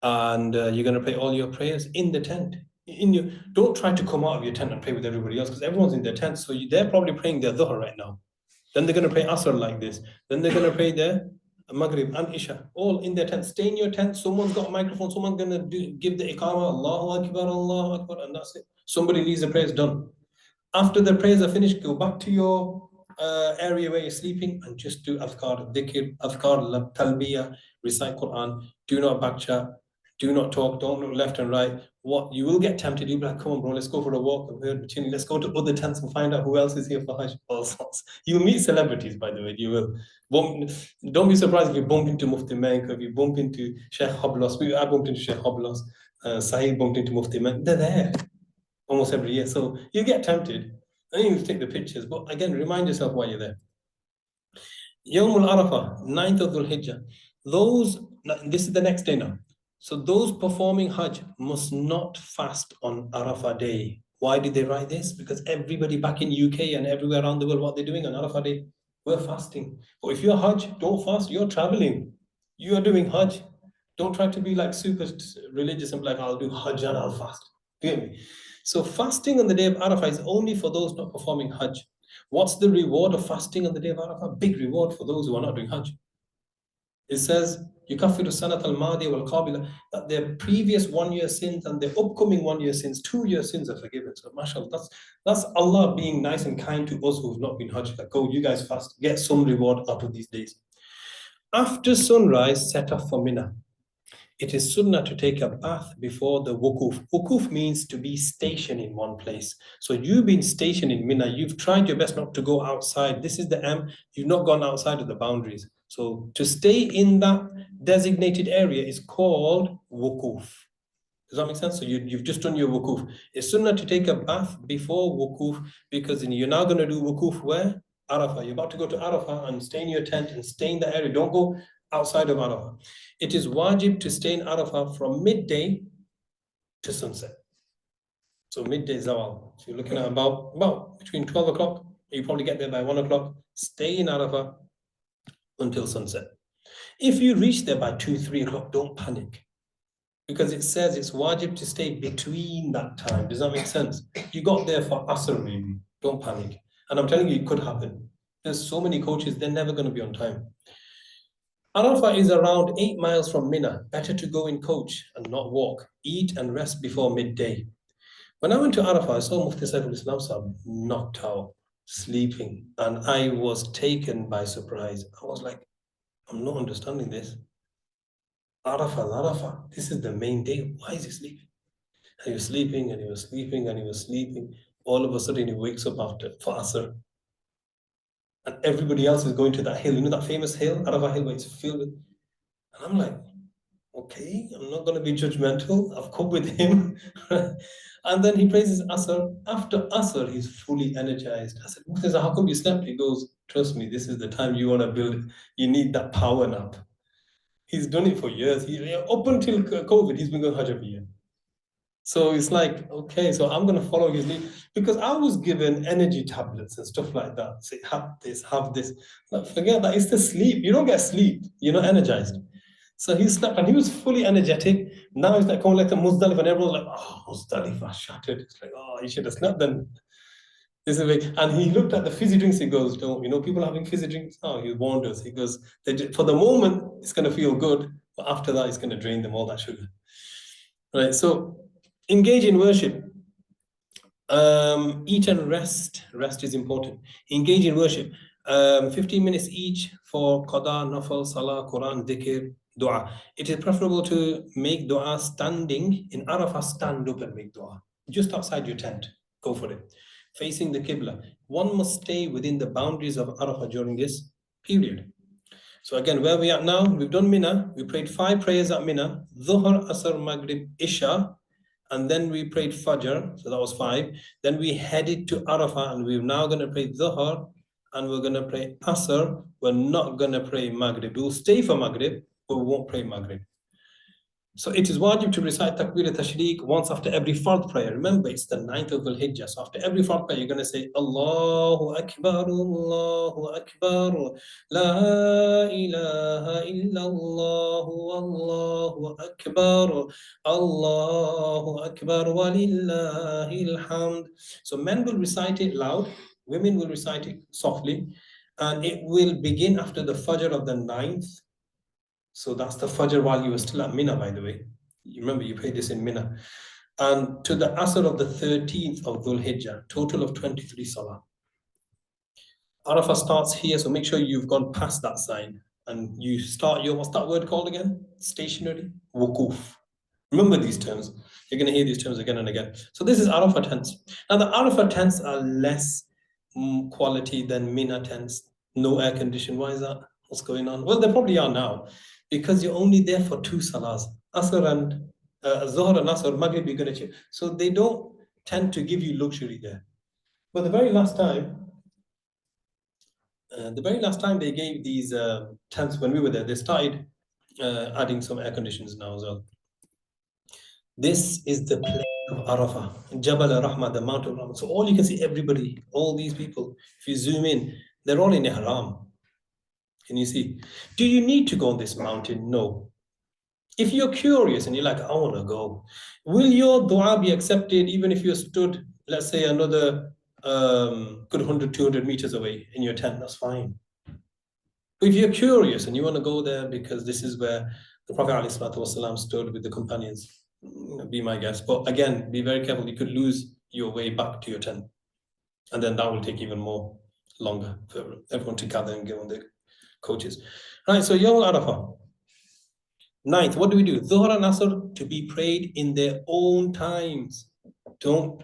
And you're going to pray all your prayers in the tent. Don't try to come out of your tent and pray with everybody else, because everyone's in their tent. So they're probably praying their dhuhr right now. Then they're going to pray asr like this. Then they're going to pray their maghrib and isha, all in their tent. Stay in your tent. Someone's got a microphone. Someone's going to give the iqamah, Allahu Akbar, and that's it. Somebody leaves the prayers done. After the prayers are finished, go back to your area where you're sleeping and just do adhkar, dhikr, adhkar, talbiyah, recite Quran. Do not backchat. Do not talk. Don't look left and right. What you will get tempted. You'll be like, come on, bro, let's go for a walk. Let's go to other tents and find out who else is here for Hajj. All sorts. You'll meet celebrities, by the way. You will. Don't be surprised if you bump into Mufti Menk, if you bump into Sheikh Hablas. I bumped into Sheikh Hablas. Sahih bumped into Mufti Menk. They're there almost every year. So you get tempted. And you take the pictures. But again, remind yourself why you're there. Yawmul Arafah, 9th of Dhul Hijjah. This is the next day now. So those performing Hajj must not fast on Arafah day. Why did they write this? Because everybody back in UK and everywhere around the world, what they're doing on Arafah day, we're fasting. But if you're Hajj, don't fast. You're traveling. You are doing Hajj. Don't try to be like super religious and be like, I'll do Hajj and I'll fast. Do you get me? So fasting on the day of Arafah is only for those not performing Hajj. What's the reward of fasting on the day of Arafah? Big reward for those who are not doing Hajj. It says, يُكَفِّرُ السَّنَةَ الْمَاضِيَ وَالْقَابِلَةَ, that their previous 1 year sins and their upcoming 1 year sins, 2 year sins are forgiven. So mashallah, that's Allah being nice and kind to us who've not been Hajj. Like, go, you guys fast, get some reward out of these days. After sunrise, set off for Mina. It is sunnah to take a bath before the wukuf. Wukuf means to be stationed in one place. So you've been stationed in Mina. You've tried your best not to go outside. This is the M. You've not gone outside of the boundaries. So to stay in that designated area is called wukuf. Does that make sense? So you've just done your wukuf. It's sunnah to take a bath before wukuf, because you're now going to do wukuf where? Arafah. You're about to go to Arafah and stay in your tent and stay in the area. Don't go outside of Arafah. It is wajib to stay in Arafah from midday to sunset. So midday zawal. So you're looking at about between 12 o'clock. You probably get there by 1 o'clock. Stay in Arafah until sunset. If you reach there by 2, 3 o'clock, don't panic. Because it says it's wajib to stay between that time. Does that make sense? You got there for Asr maybe. Don't panic. And I'm telling you, it could happen. There's so many coaches, they're never going to be on time. Arafah is around 8 miles from Mina. Better to go in coach and not walk. Eat and rest before midday. When I went to Arafah, I saw Mufti Saiful Islam Sahib knocked out, sleeping. And I was taken by surprise. I was like, I'm not understanding this. Arafah, this is the main day. Why is he sleeping? And he was sleeping and he was sleeping and he was sleeping. All of a sudden he wakes up for Asr. And everybody else is going to that hill. You know that famous hill, Arafah Hill, where it's filled with... And I'm like, okay, I'm not going to be judgmental. I've come with him. And then he praises Asr. After Asr, he's fully energized. I said, how come you slept? He goes, trust me, this is the time you want to build it. You need that power nap. He's done it for years. Up until COVID, he's been going Hajj every year. So it's like, okay, so I'm going to follow his lead, because I was given energy tablets and stuff like that. Say, have this. Like, forget that. It's the sleep. You don't get sleep. You're not energized. So he slept and he was fully energetic. Now it's like going like the Muzdalifah, and everyone's like, oh, Muzdalifah shattered. It's like, oh, you should have slept then. This is like, and he looked at the fizzy drinks. He goes, people having fizzy drinks. Oh, he warned us. He goes, for the moment, it's going to feel good, but after that, it's going to drain them all that sugar. Right. So engage in worship. Eat and rest. Rest is important. Engage in worship. 15 minutes each for qada, nafal, salah, Quran, dhikr, dua. It is preferable to make dua standing. In Arafah, stand up and make dua. Just outside your tent. Go for it. Facing the Qibla. One must stay within the boundaries of Arafah during this period. So again, where we are now, we've done Mina. We prayed 5 prayers at Mina. Dhuhr, Asr, Maghrib, Isha. And then we prayed Fajr. So that was 5. Then we headed to Arafah, and we're now going to pray Dhuhr, and we're going to pray Asr. We're not going to pray Maghrib. We'll stay for Maghrib, but we won't pray Maghrib. So it is wajib to recite Takbir al-Tashriq once after every fard prayer. Remember, it's the 9th of Dhul-Hijjah. So after every fard prayer, you're going to say, Allahu Akbar, Allahu Akbar, La ilaha illallah, Allahu Akbar, Allahu Akbar, walillahil hamd. So men will recite it loud, women will recite it softly, and it will begin after the Fajr of the 9th. So that's the Fajr while you were still at Mina, by the way. You remember you prayed this in Mina. And to the Asr of the 13th of Dhul Hijjah, total of 23 Salah. Arafah starts here, so make sure you've gone past that sign. And you start your, what's that word called again? Stationary? Wukuf. Remember these terms. You're going to hear these terms again and again. So this is Arafah tents. Now the Arafah tents are less quality than Mina tents. No air condition. Why is that? What's going on? Well, they probably are now. Because you're only there for 2 salahs, Asr and Zuhr and Asr, Maghrib, you're going to check. So they don't tend to give you luxury there. But the very last time they gave these tents when we were there, they started adding some air conditions now as well. This is the place of Arafah, Jabal al-Rahmah, the Mount of Rahmah. So all you can see, everybody, all these people, if you zoom in, they're all in Ihram. Can you see? Do you need to go on this mountain? No. If you're curious and you're like, I want to go, will your dua be accepted even if you stood, let's say, another good 100, 200 meters away in your tent? That's fine. But if you're curious and you want to go there because this is where the Prophet ﷺ stood with the companions, be my guest. But again, be very careful. You could lose your way back to your tent. And then that will take even more longer for everyone to gather and get on their coaches. Right, so Yawm al-Arafah. 9th, what do we do? Dhuhr and Asr to be prayed in their own times. Dhuhr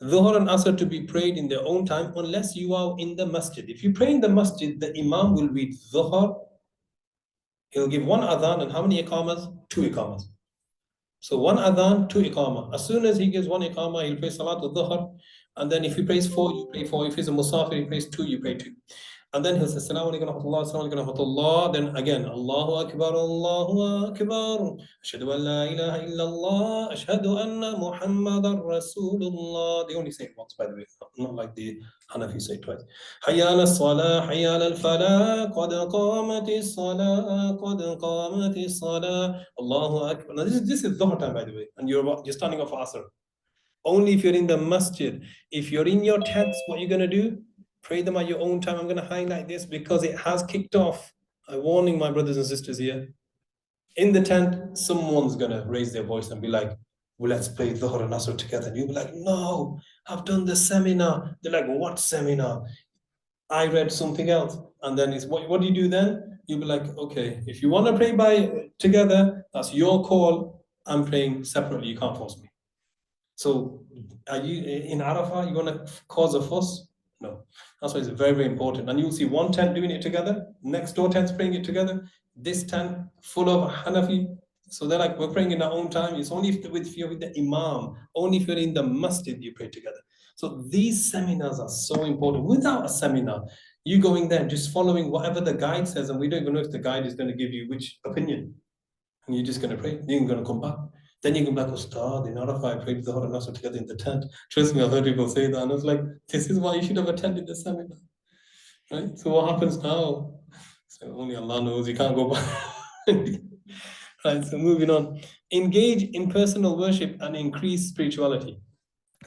and Asr to be prayed in their own time unless you are in the masjid. If you pray in the masjid, the Imam will read Dhuhr. He'll give 1 adhan and how many iqamas? 2 iqamas. So 1 adhan, 2 iqama. As soon as he gives 1 iqama, he'll pray Salat al-Dhuhr. And then if he prays 4, you pray 4. If he's a musafir, he prays 2, you pray 2. And then he'll say, Assalamu alaikum wa rahmatullah, Assalamu alaikum wa rahmatullah. Then again, Allahu Akbar, Allahu Akbar. Ashhadu an la ilaha illallah. Ashhadu anna Muhammadan Rasulullah. They only say it once, by the way, not like the Hanafi say it twice. Hayya ala salah, hayya ala al-falah, qad qamati salah, qad qamati salah. Allahu Akbar. Now this is Dhuhr time, by the way, and you're standing up for Asr. Only if you're in the masjid. If you're in your tents, what you're going to do? Pray them at your own time. I'm going to highlight this because it has kicked off. I'm warning my brothers and sisters here. In the tent, someone's going to raise their voice and be like, well, let's play Dhuhr and Asr together. And you'll be like, no, I've done the seminar. They're like, what seminar? I read something else. And then it's, what do you do then? You'll be like, okay, if you want to pray together, that's your call. I'm praying separately. You can't force me. So are you in Arafah? You want to cause a fuss? No. That's why it's very, very important. And you'll see one tent doing it together, next door tent's praying it together, this tent full of Hanafi. So they're like, we're praying in our own time. It's only if you're with the Imam, only if you're in the masjid, you pray together. So these seminars are so important. Without a seminar, you going there just following whatever the guide says, and we don't even know if the guide is going to give you which opinion. And you're just going to pray. You're going to come back. Then you can be like, Ustadh, in Arafah, I prayed Dhuhr and Asr together in the tent. Trust me, I've heard people say that. And I was like, this is why you should have attended the seminar. Right? So what happens now? So only Allah knows, you can't go back. Right, so moving on. Engage in personal worship and increase spirituality.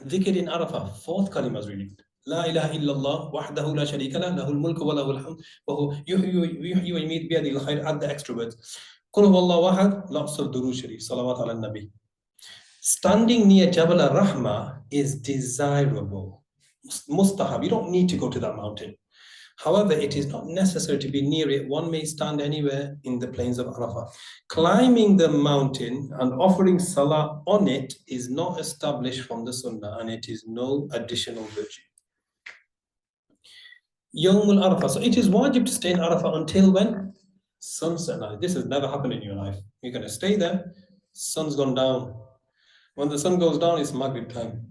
Dhikr in Arafah, 4th kalima is really good. La ilaha illallah, wahdahu la sharika lah, lahul mulku wa lahul hamd, wa huwa yuhyi wa yumeet biyadihi al-khayr. Add the extra words. Qul huwallahu ahad, lafzul durood sharif, salawat ala nabi. Standing near Jabal al-Rahmah is desirable. Mustahab, you don't need to go to that mountain. However, it is not necessary to be near it. One may stand anywhere in the plains of Arafah. Climbing the mountain and offering salah on it is not established from the Sunnah, and it is no additional virtue. Yawm al-Arafah. So it is wajib to stay in Arafah until when? Sunset. Now, this has never happened in your life. You're going to stay there. Sun's gone down. When the sun goes down, it's Maghrib time.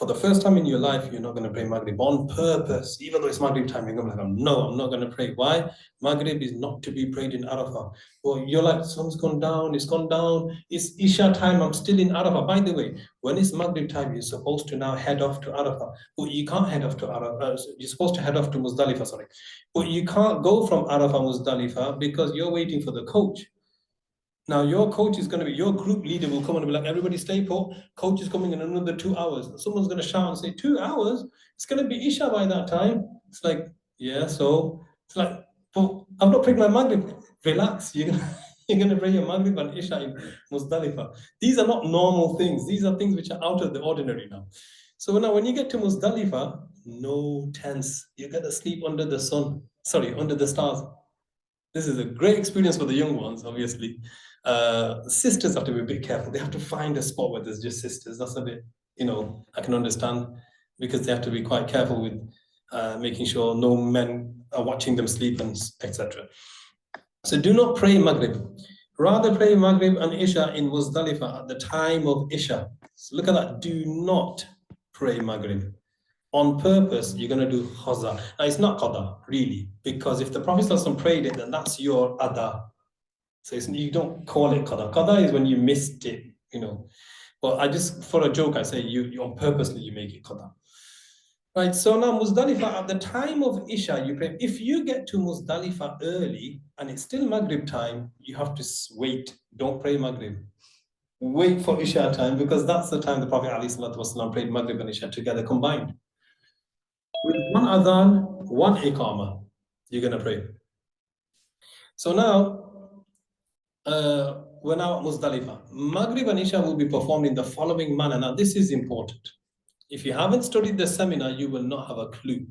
For the first time in your life, you're not going to pray Maghrib on purpose. Even though it's Maghrib time, you're going to be like, no, I'm not going to pray. Why? Maghrib is not to be prayed in Arafah. Well, you're like, sun's gone down, it's gone down. It's Isha time, I'm still in Arafah. By the way, when it's Maghrib time, you're supposed to now head off to Arafah. But you can't head off to Arafah. You're supposed to head off to Muzdalifah, sorry. But you can't go from Arafah, Muzdalifah, because you're waiting for the coach. Now, your coach is going to be, your group leader will come and be like, everybody stay put. Coach is coming in another 2 hours. Someone's going to shout and say, 2 hours? It's going to be Isha by that time. It's like, yeah, so it's like, but I've not prayed my Maghrib. Relax. You're going to pray your Maghrib and Isha in Muzdalifah. These are not normal things. These are things which are out of the ordinary now. So now when you get to Muzdalifah, no tents. You're going to sleep under the sun. Sorry, under the stars. This is a great experience for the young ones, obviously. Sisters have to be a bit careful. They have to find a spot where there's just sisters. That's a bit, I can understand, because they have to be quite careful with making sure no men are watching them sleep and etc. So do not pray Maghrib. Rather pray Maghrib and Isha in Muzdalifah at the time of Isha. So look at that. Do not pray Maghrib. On purpose, you're going to do Khaza. Now, it's not Qada, really, because if the Prophet ﷺ prayed it, then that's your Ada. So you don't call it Qada. Qada is when you missed it, But I just, for a joke, I say you on purposely you make it Qada. Right, so now Muzdalifah, at the time of Isha, you pray. If you get to Muzdalifah early and it's still Maghrib time, you have to wait. Don't pray Maghrib. Wait for Isha time, because that's the time the Prophet ﷺ prayed Maghrib and Isha together combined. With one adhan, one iqamah, you're going to pray. So now, we're now at Muzdalifah. Maghrib and Isha will be performed in the following manner. Now, this is important. If you haven't studied the seminar, you will not have a clue.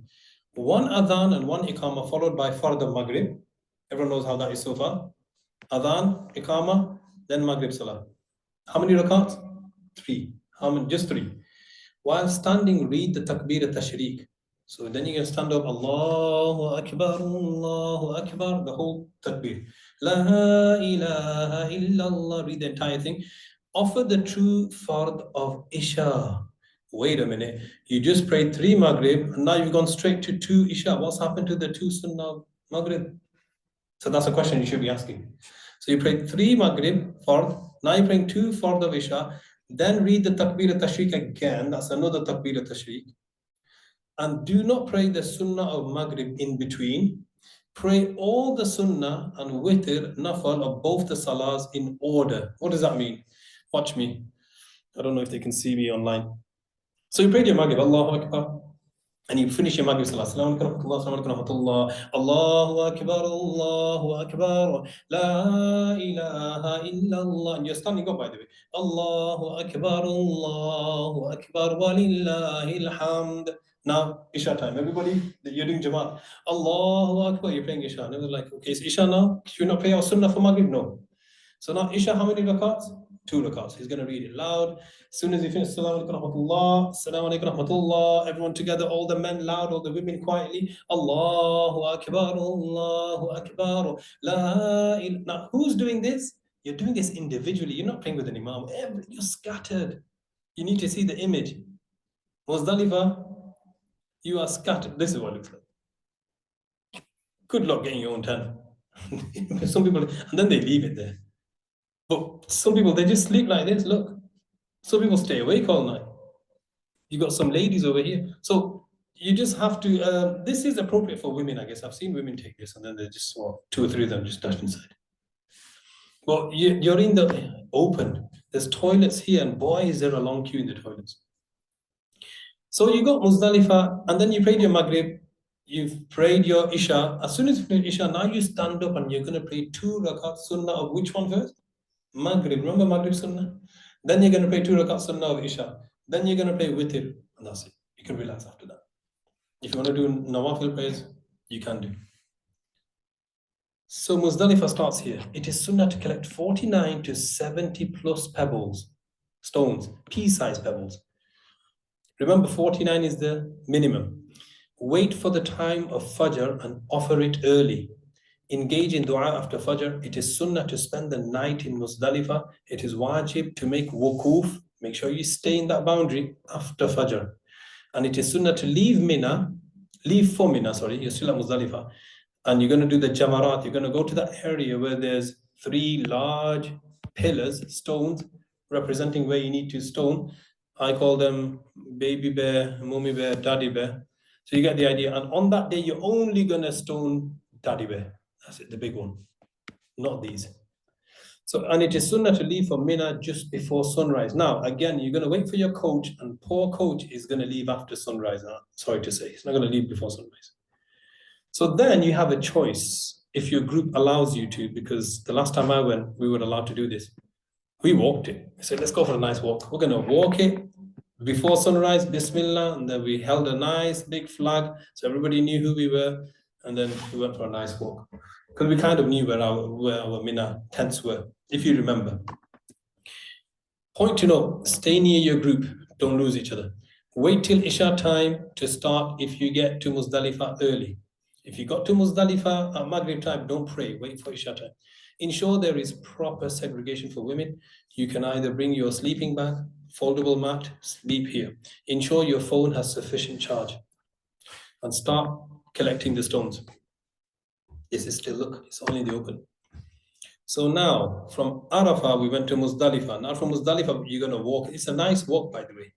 One adhan and one iqamah followed by fard of Maghrib. Everyone knows how that is so far. Adhan, iqamah, then Maghrib salah. How many rakats? 3. How many? Just 3. While standing, read the takbir at-tashriq. So then you can stand up, Allahu Akbar, the whole takbir. La ilaha illallah, read the entire thing. Offer the true fard of Isha. Wait a minute, you just prayed 3 Maghrib, and now you've gone straight to 2 Isha. What's happened to the 2 Sunnah of Maghrib? So that's a question you should be asking. So you prayed 3 Maghrib fard, now you're praying 2 fard of Isha, then read the takbir at-tashriq again. That's another takbir at-tashriq. And do not pray the Sunnah of Maghrib in between. Pray all the Sunnah and Witr, Nafal of both the Salahs in order. What does that mean? Watch me. I don't know if they can see me online. So you prayed your Maghrib, Allahu Akbar, and you finish your Maghrib Salah. Assalamu alaikum wa rahmatullah, Allahu Akbar, Allahu Akbar, La ilaha illallah. And you're standing up, by the way. Allahu Akbar, walillahil hamd. Now, Isha time. Everybody, you're doing Jamaat. Allahu Akbar, you're praying Isha. And they're like, okay, it's Isha now. Should we not pray our Sunnah for Maghrib? No. So now, Isha, how many rakats? 2 rakats. He's going to read it loud. As soon as he finishes, Assalamu alaikum rahmatullah, Assalamu alaikum rahmatullah, everyone together, all the men loud, all the women quietly. Allahu Akbar, Allahu Akbar. Now, who's doing this? You're doing this individually. You're not praying with an imam. You're scattered. You need to see the image. Muzdalifah, you are scattered. This is what it looks like. Good luck getting your own tent. Some people, and then they leave it there. But some people, they just sleep like this. Look, some people stay awake all night. You got some ladies over here. So you just have to, this is appropriate for women, I guess. I've seen women take this and then they just, 2 or 3 of them just dash inside. But you're in the open. There's toilets here, and boy, is there a long queue in the toilets. So you got Muzdalifah, and then you prayed your Maghrib, you've prayed your Isha. As soon as you finish Isha, now you stand up and you're going to pray 2 rakat Sunnah of which one first? Maghrib. Remember Maghrib Sunnah? Then you're going to pray 2 rakat Sunnah of Isha. Then you're going to pray Witr, and that's it. You can relax after that. If you want to do Nawafil prayers, you can do. So Muzdalifah starts here. It is Sunnah to collect 49 to 70 plus pebbles, stones, pea-sized pebbles. Remember, 49 is the minimum. Wait for the time of Fajr and offer it early. Engage in dua after Fajr. It is Sunnah to spend the night in Muzdalifah. It is wajib to make wukuf. Make sure you stay in that boundary after Fajr. And it is sunnah to leave for Mina, sorry, you're still at Muzdalifah, and you're going to do the Jamarat. You're going to go to that area where there's 3 large pillars, stones, representing where you need to stone. I call them baby bear, mummy bear, daddy bear. So you get the idea. And on that day, you're only going to stone daddy bear. That's it, the big one, not these. So, and it is sunnah to leave for Mina just before sunrise. Now, again, you're going to wait for your coach, and poor coach is going to leave after sunrise. Sorry to say, he's not going to leave before sunrise. So then you have a choice if your group allows you to, because the last time I went, we were allowed to do this. We walked it. I said, let's go for a nice walk. We're going to walk it before sunrise, Bismillah, and then we held a nice big flag so everybody knew who we were, and then we went for a nice walk. Because we kind of knew where our Mina tents were, if you remember. Point to note, stay near your group, don't lose each other. Wait till Isha time to start if you get to Muzdalifah early. If you got to Muzdalifah at Maghrib time, don't pray, wait for Isha time. Ensure there is proper segregation for women. You can either bring your sleeping bag, foldable mat, sleep here. Ensure your phone has sufficient charge. And start collecting the stones. This is still, look, it's only in the open. So now, from Arafah, we went to Muzdalifah. Now from Muzdalifah, you're going to walk. It's a nice walk, by the way.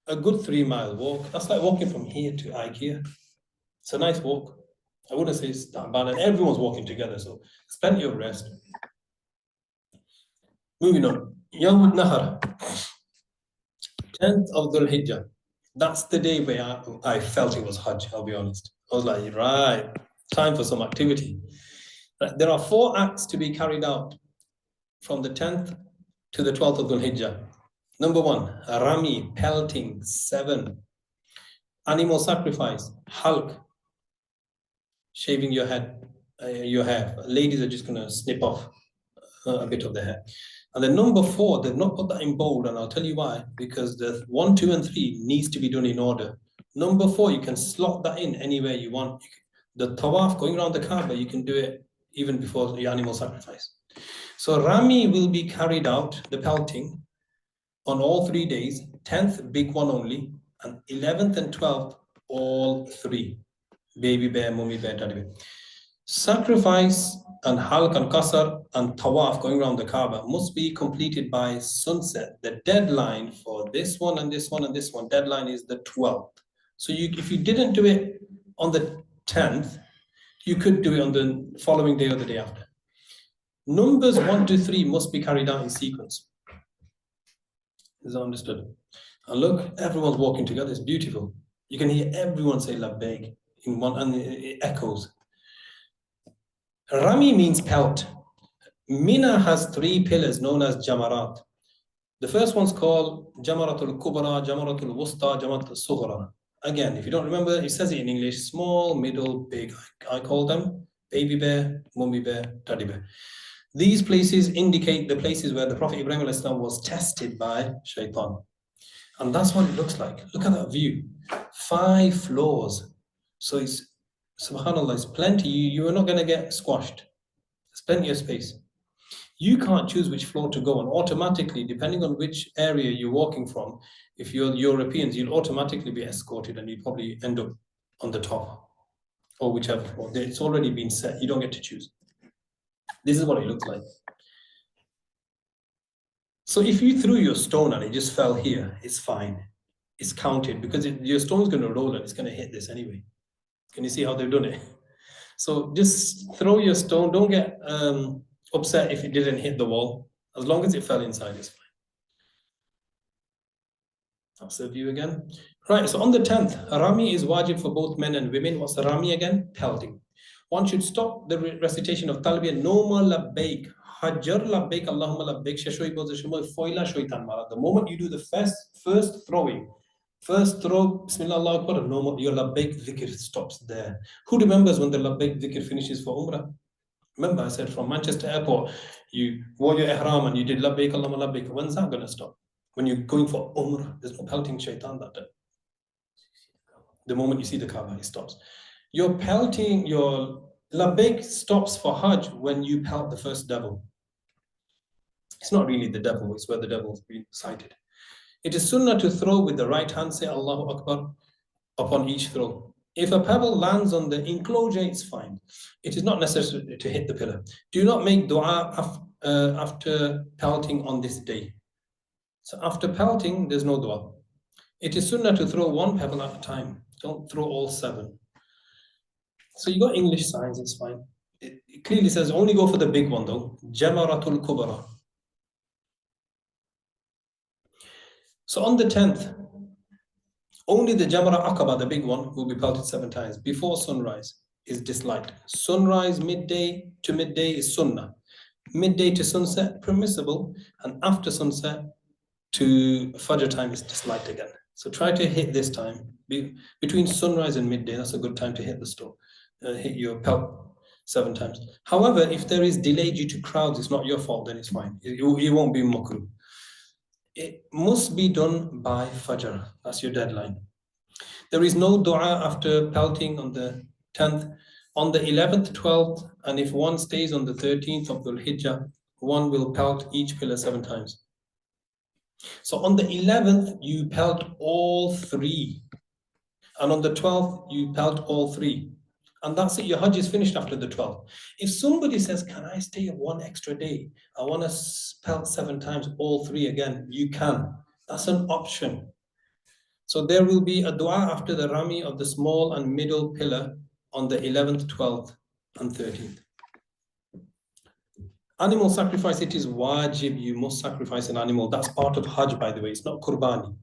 A good 3-mile walk. That's like walking from here to IKEA. It's a nice walk. I wouldn't say it's that bad, and everyone's walking together, so there's plenty of rest. Moving on. Yawm al-Nahar, 10th of Dhul Hijjah. That's the day where I felt it was Hajj, I'll be honest. I was like, right, time for some activity. There are 4 acts to be carried out from the 10th to the 12th of Dhul Hijjah. Number 1, Rami, pelting, 7. Animal sacrifice, Halq, shaving your head, your hair. Ladies are just going to snip off a bit of the hair. And then number 4, they've not put that in bold, and I'll tell you why. Because the 1, 2, and 3 needs to be done in order. Number 4, you can slot that in anywhere you want. The Tawaf, going around the Kaaba, you can do it even before the animal sacrifice. So Rami will be carried out, the pelting, on all 3 days. 10th, big one only, and 11th and 12th, all 3. Baby bear, mummy bear, daddy bear. Sacrifice and Halaq and Qasr and Tawaf, going around the Kaaba, must be completed by sunset. The deadline for this one and this one and this one, deadline is the 12th. So if you didn't do it on the 10th, you could do it on the following day or the day after. Numbers 1 to 3 must be carried out in sequence. Is that understood? And look, everyone's walking together. It's beautiful. You can hear everyone say labbaik in one, and it echoes. Rami means pelt. Mina has 3 pillars known as Jamarat. The first one's called Jamaratul Kubra, Jamaratul Wusta, Jamaratul Sughra. Again, if you don't remember, it says it in English: small, middle, big. I call them baby bear, mummy bear, daddy bear. These places indicate the places where the Prophet Ibrahim was tested by Shaitan. And that's what it looks like. Look at that view. 5 floors. So it's, subhanAllah, it's plenty. You are not going to get squashed. There's plenty of space. You can't choose which floor to go on. Automatically, depending on which area you're walking from, if you're Europeans, you'll automatically be escorted and you probably end up on the top or whichever floor. It's already been set. You don't get to choose. This is what it looks like. So if you threw your stone and it just fell here, it's fine. It's counted because your stone's going to roll and it's going to hit this anyway. Can you see how they've done it? So just throw your stone. Don't get upset if it didn't hit the wall. As long as it fell inside, it's fine. That's the view again. Right, so on the 10th, Rami is wajib for both men and women. What's Rami again? Pelting. One should stop the recitation of Talbiyah. No more labbaik. Hajjar labbaik, Allahumma labbaik, shashoi boza shumoi, foila shoitan mara. The moment you do the first throwing, first throw, Bismillah, Allah Akbar, no more, your labbaik dhikr stops there. Who remembers when the labbaik dhikr finishes for Umrah? Remember, I said from Manchester Airport, you wore your Ihram and you did labbaik, Allahumma labbaik. When's that going to stop? When you're going for Umrah, there's no pelting shaitan that day. The moment you see the Kaaba, it stops. Your pelting, your labbaik stops for Hajj when you pelt the first devil. It's not really the devil, it's where the devil's been sighted. It is sunnah to throw with the right hand, say Allahu Akbar. upon each throw. If a pebble lands on the enclosure, it's fine. It is not necessary to hit the pillar. Do not make dua after pelting on this day. So after pelting, there's no dua. It is sunnah to throw one pebble at a time. Don't throw all 7. So you got English signs, it's fine. It clearly says only go for the big one though. Jamaratul Kubra. So on the 10th, only the Jamra Aqaba, the big one, will be pelted 7 times. Before sunrise is disliked. Sunrise midday to midday is sunnah. Midday to sunset, permissible. And after sunset to Fajr time is disliked again. So try to hit this time. Between sunrise and midday, that's a good time to hit the stone. Hit your pelt 7 times. However, if there is delay due to crowds, it's not your fault, then it's fine. You won't be makruh. It must be done by Fajr. That's your deadline. There is no dua after pelting on the 10th. On the 11th, 12th, and if one stays on the 13th of Dhul Hijjah, one will pelt each pillar 7 times. So on the 11th, you pelt all 3. And on the 12th, you pelt all 3. And that's it, your Hajj is finished after the 12th. If somebody says, can I stay 1 extra day? I want to pelt 7 times, all 3 again. You can. That's an option. So there will be a dua after the Rami of the small and middle pillar on the 11th, 12th, and 13th. Animal sacrifice, it is wajib, you must sacrifice an animal. That's part of Hajj, by the way, it's not Qurbani.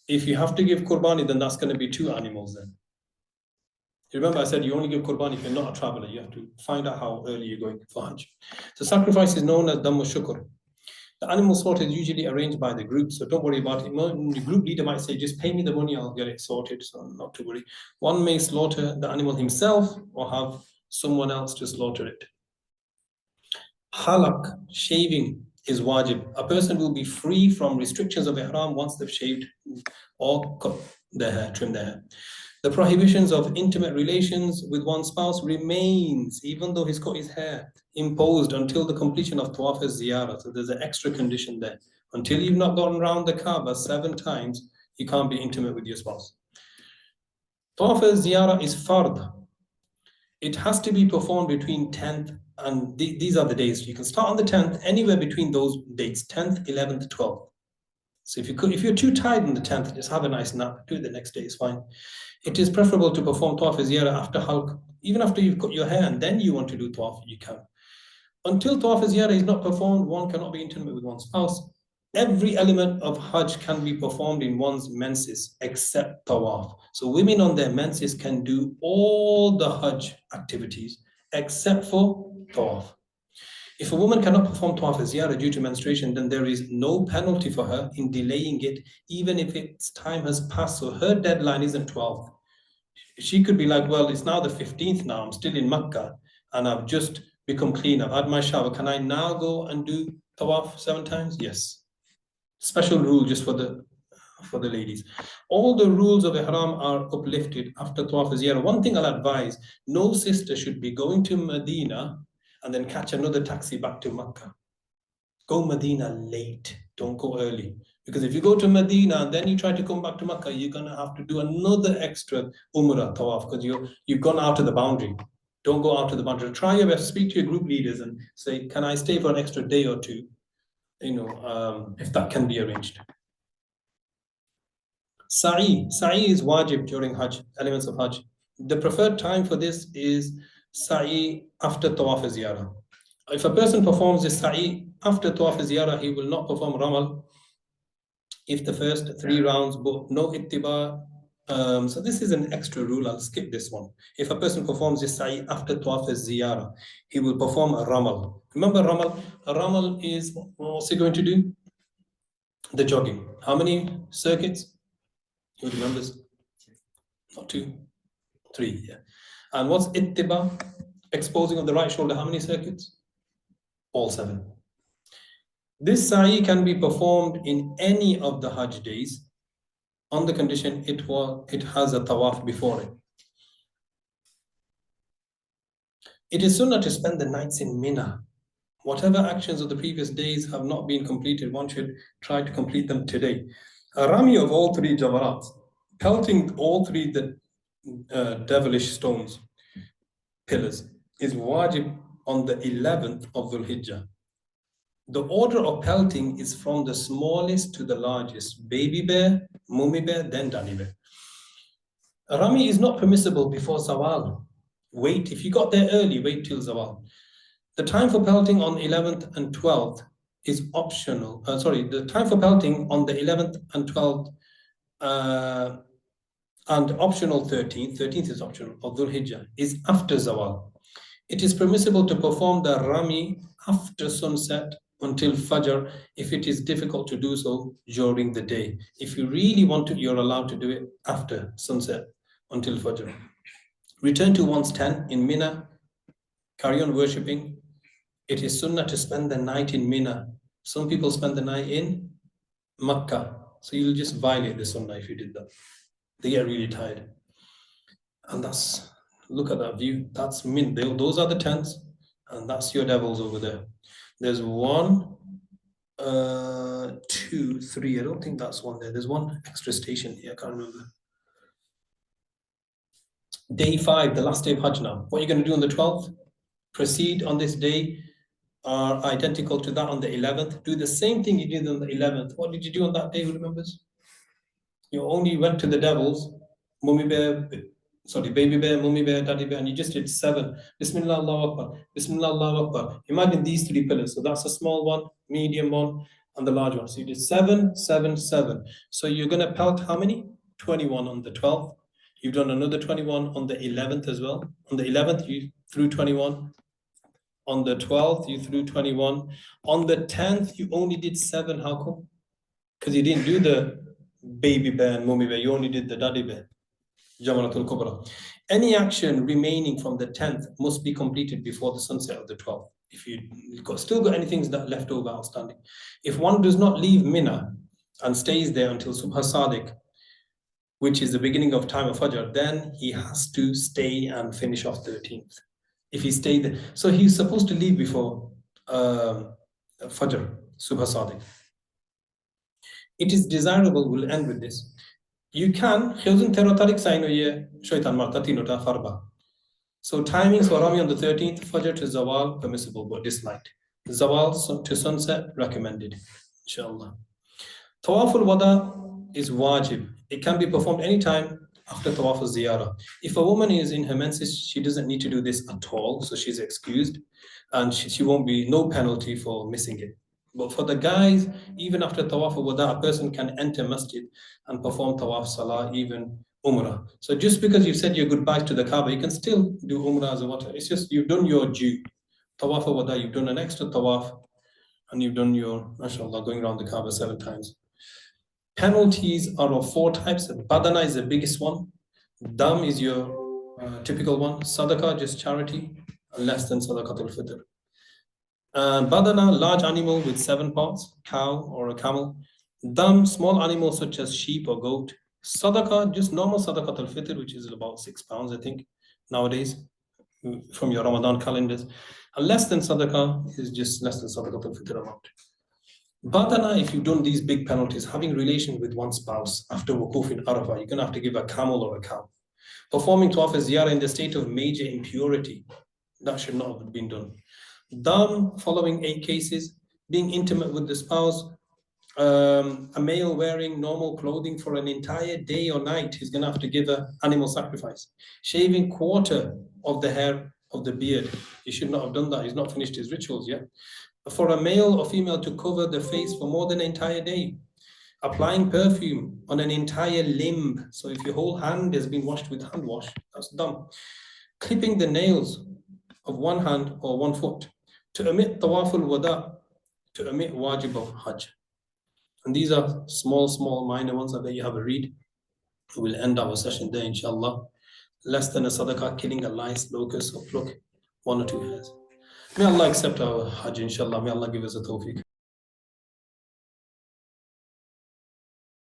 If you have to give Qurbani, then that's going to be 2 animals then. Remember I said you only give Qurbani if you're not a traveler. You have to find out how early you're going for Hajj. So sacrifice is known as Dammu Shukr. The animal slaughter is usually arranged by the group, so don't worry about it. The group leader might say, just pay me the money, I'll get it sorted, so not to worry. One may slaughter the animal himself or have someone else to slaughter it. Halaq, shaving, is wajib. A person will be free from restrictions of Ihram once they've shaved or cut their hair, trimmed their hair. The prohibitions of intimate relations with one spouse remains, even though he's cut his hair, imposed until the completion of Tawaf al-Ziyarah. So there's an extra condition there. Until you've not gone around the Kaaba 7 times, you can't be intimate with your spouse. Tawaf al-Ziyarah is fard. It has to be performed between 10th and these are the days. You can start on the 10th, anywhere between those dates, 10th, 11th, 12th. So if you're too tired on the 10th, just have a nice nap, do it the next day, it's fine. It is preferable to perform Tawaf al-Ziyarah after Halq. Even after you've cut your hair and then you want to do Tawaf, you can. Until Tawaf al-Ziyarah is not performed, one cannot be intimate with one's spouse. Every element of Hajj can be performed in one's menses except Tawaf. So women on their menses can do all the Hajj activities except for Tawaf. If a woman cannot perform Tawaf al-Ziyarah due to menstruation, then there is no penalty for her in delaying it, even if its time has passed. So her deadline isn't 12th. She could be like, well, it's now the 15th now, I'm still in Makkah, and I've just become clean, I've had my shower. Can I now go and do Tawaf 7 times? Yes. Special rule just for the ladies. All the rules of Ihram are uplifted after Tawaf al-Ziyarah. One thing I'll advise, no sister should be going to Medina and then catch another taxi back to Makkah. Go Medina late, don't go early. Because if you go to Medina and then you try to come back to Makkah, you're going to have to do another extra Umrah Tawaf because you've gone out of the boundary. Don't go out of the boundary. Try your best, speak to your group leaders and say, can I stay for an extra day or 2? If that can be arranged. Sa'i is wajib during Hajj, elements of Hajj. The preferred time for this is Sa'i after Tawaf al-Ziyarah. If a person performs this Sa'i after Tawaf al-Ziyarah, he will not perform Raml if the first 3 rounds, but no Idtibaa. So this is an extra rule, I'll skip this one. If a person performs this Sa'i after Tawaf al-Ziyarah, he will perform a Raml. Remember Raml? A Raml is, what's he going to do? The jogging. How many circuits? Who remembers? Not 2, 3, yeah. And what's Ittibaa? Exposing of the right shoulder, how many circuits? All 7. This Sa'i can be performed in any of the Hajj days on the condition it has a Tawaf before it. It is sunnah to spend the nights in Mina. Whatever actions of the previous days have not been completed, one should try to complete them today. A Rami of all 3 Jamarat pelting all three devilish stones, pillars, is wajib on the 11th of Dhul Hijjah. The order of pelting is from the smallest to the largest: baby bear, mummy bear, then daddy bear. Rami is not permissible before Zawal. Wait, if you got there early, wait till Zawal. The time for pelting on 11th and 12th is optional. The time for pelting on the 11th and 12th and optional 13th is optional, of Dhul Hijjah, is after Zawal. It is permissible to perform the Rami after sunset until Fajr if it is difficult to do so during the day. If you really want to, you're allowed to do it after sunset until Fajr. Return to one's tent in Mina, carry on worshipping. It is sunnah to spend the night in Mina. Some people spend the night in Makkah, so you'll just violate the sunnah if you did that. They get really tired. And look at that view. That's Min. Those are the tents, and that's your devils over there. There's 1, 2, 3. I don't think that's one there. There's one extra station here. I can't remember. Day 5, the last day of Hajj now. What are you going to do on the 12th? Proceed on this day are identical to that on the 11th. Do the same thing you did on the 11th. What did you do on that day? Who remembers? You only went to the devils, baby bear, mummy bear, daddy bear, and you just did 7. Bismillah, Allahu Akbar. Bismillah, Allahu Akbar. Imagine these 3 pillars. So that's a small one, medium one, and the large one. So you did 7, 7, 7. So you're going to pelt how many? 21 on the 12th. You've done another 21 on the 11th as well. On the 11th, you threw 21. On the 12th, you threw 21. On the 10th, you only did 7. How come? Because you didn't do the baby bear and mummy bear. You only did the daddy bear. Rawdhatul Kubra. Any action remaining from the 10th must be completed before the sunset of the 12th. If you've still got anything that left over outstanding. If one does not leave Mina and stays there until Subha Sadiq, which is the beginning of time of Fajr, then he has to stay and finish off 13th. If he stayed there. So he's supposed to leave before Fajr, Subha Sadiq. It is desirable, we'll end with this. You can, so timings for Rami on the 13th, Fajr to Zawal, permissible but disliked. Zawal to sunset, recommended, inshallah. Tawaf al-Wada is wajib. It can be performed anytime after Tawaf al-Ziyarah. If a woman is in her menses, she doesn't need to do this at all, so she's excused, and she won't be, no penalty for missing it. But for the guys, even after Tawaf al-Wada, a person can enter Masjid and perform Tawaf, Salah, even Umrah. So just because you've said your goodbyes to the Kaaba, you can still do Umrah as a water. It's just you've done your due. Tawaf al-Wada, you've done an extra Tawaf, and you've done your, mashallah, going around the Kaaba 7 times. Penalties are of 4 types. Badana is the biggest one. Dam is your typical one. Sadaqah, just charity, less than Sadaqatul Fitr. Badana, large animal with 7 parts, cow or a camel. Dam, small animals such as sheep or goat. Sadaqah, just normal Sadaqatul Fitr, which is about 6 pounds, I think, nowadays, from your Ramadan calendars. And less than Sadaqah is just less than Sadaqatul Fitr amount. Badana, if you've done these big penalties, having relation with one spouse after Wukuf in Arafah, you're going to have to give a camel or a cow. Performing Tawaf al-Ziyarah in the state of major impurity, that should not have been done. Dam, following 8 cases, being intimate with the spouse, a male wearing normal clothing for an entire day or night, he's going to have to give an animal sacrifice. Shaving quarter of the hair of the beard, he should not have done that, he's not finished his rituals yet. For a male or female to cover the face for more than an entire day. Applying perfume on an entire limb. So if your whole hand has been washed with hand wash, that's done. Clipping the nails of one hand or one foot. To omit Tawaf al-Wada, to omit wajib of Hajj. And these are small, minor ones. I bet you have a read. We'll end our session there, inshallah. Less than a sadaqah, killing a lice, locust, or pluck 1 or 2 hairs. May Allah accept our Hajj, inshallah. May Allah give us a tawfiq.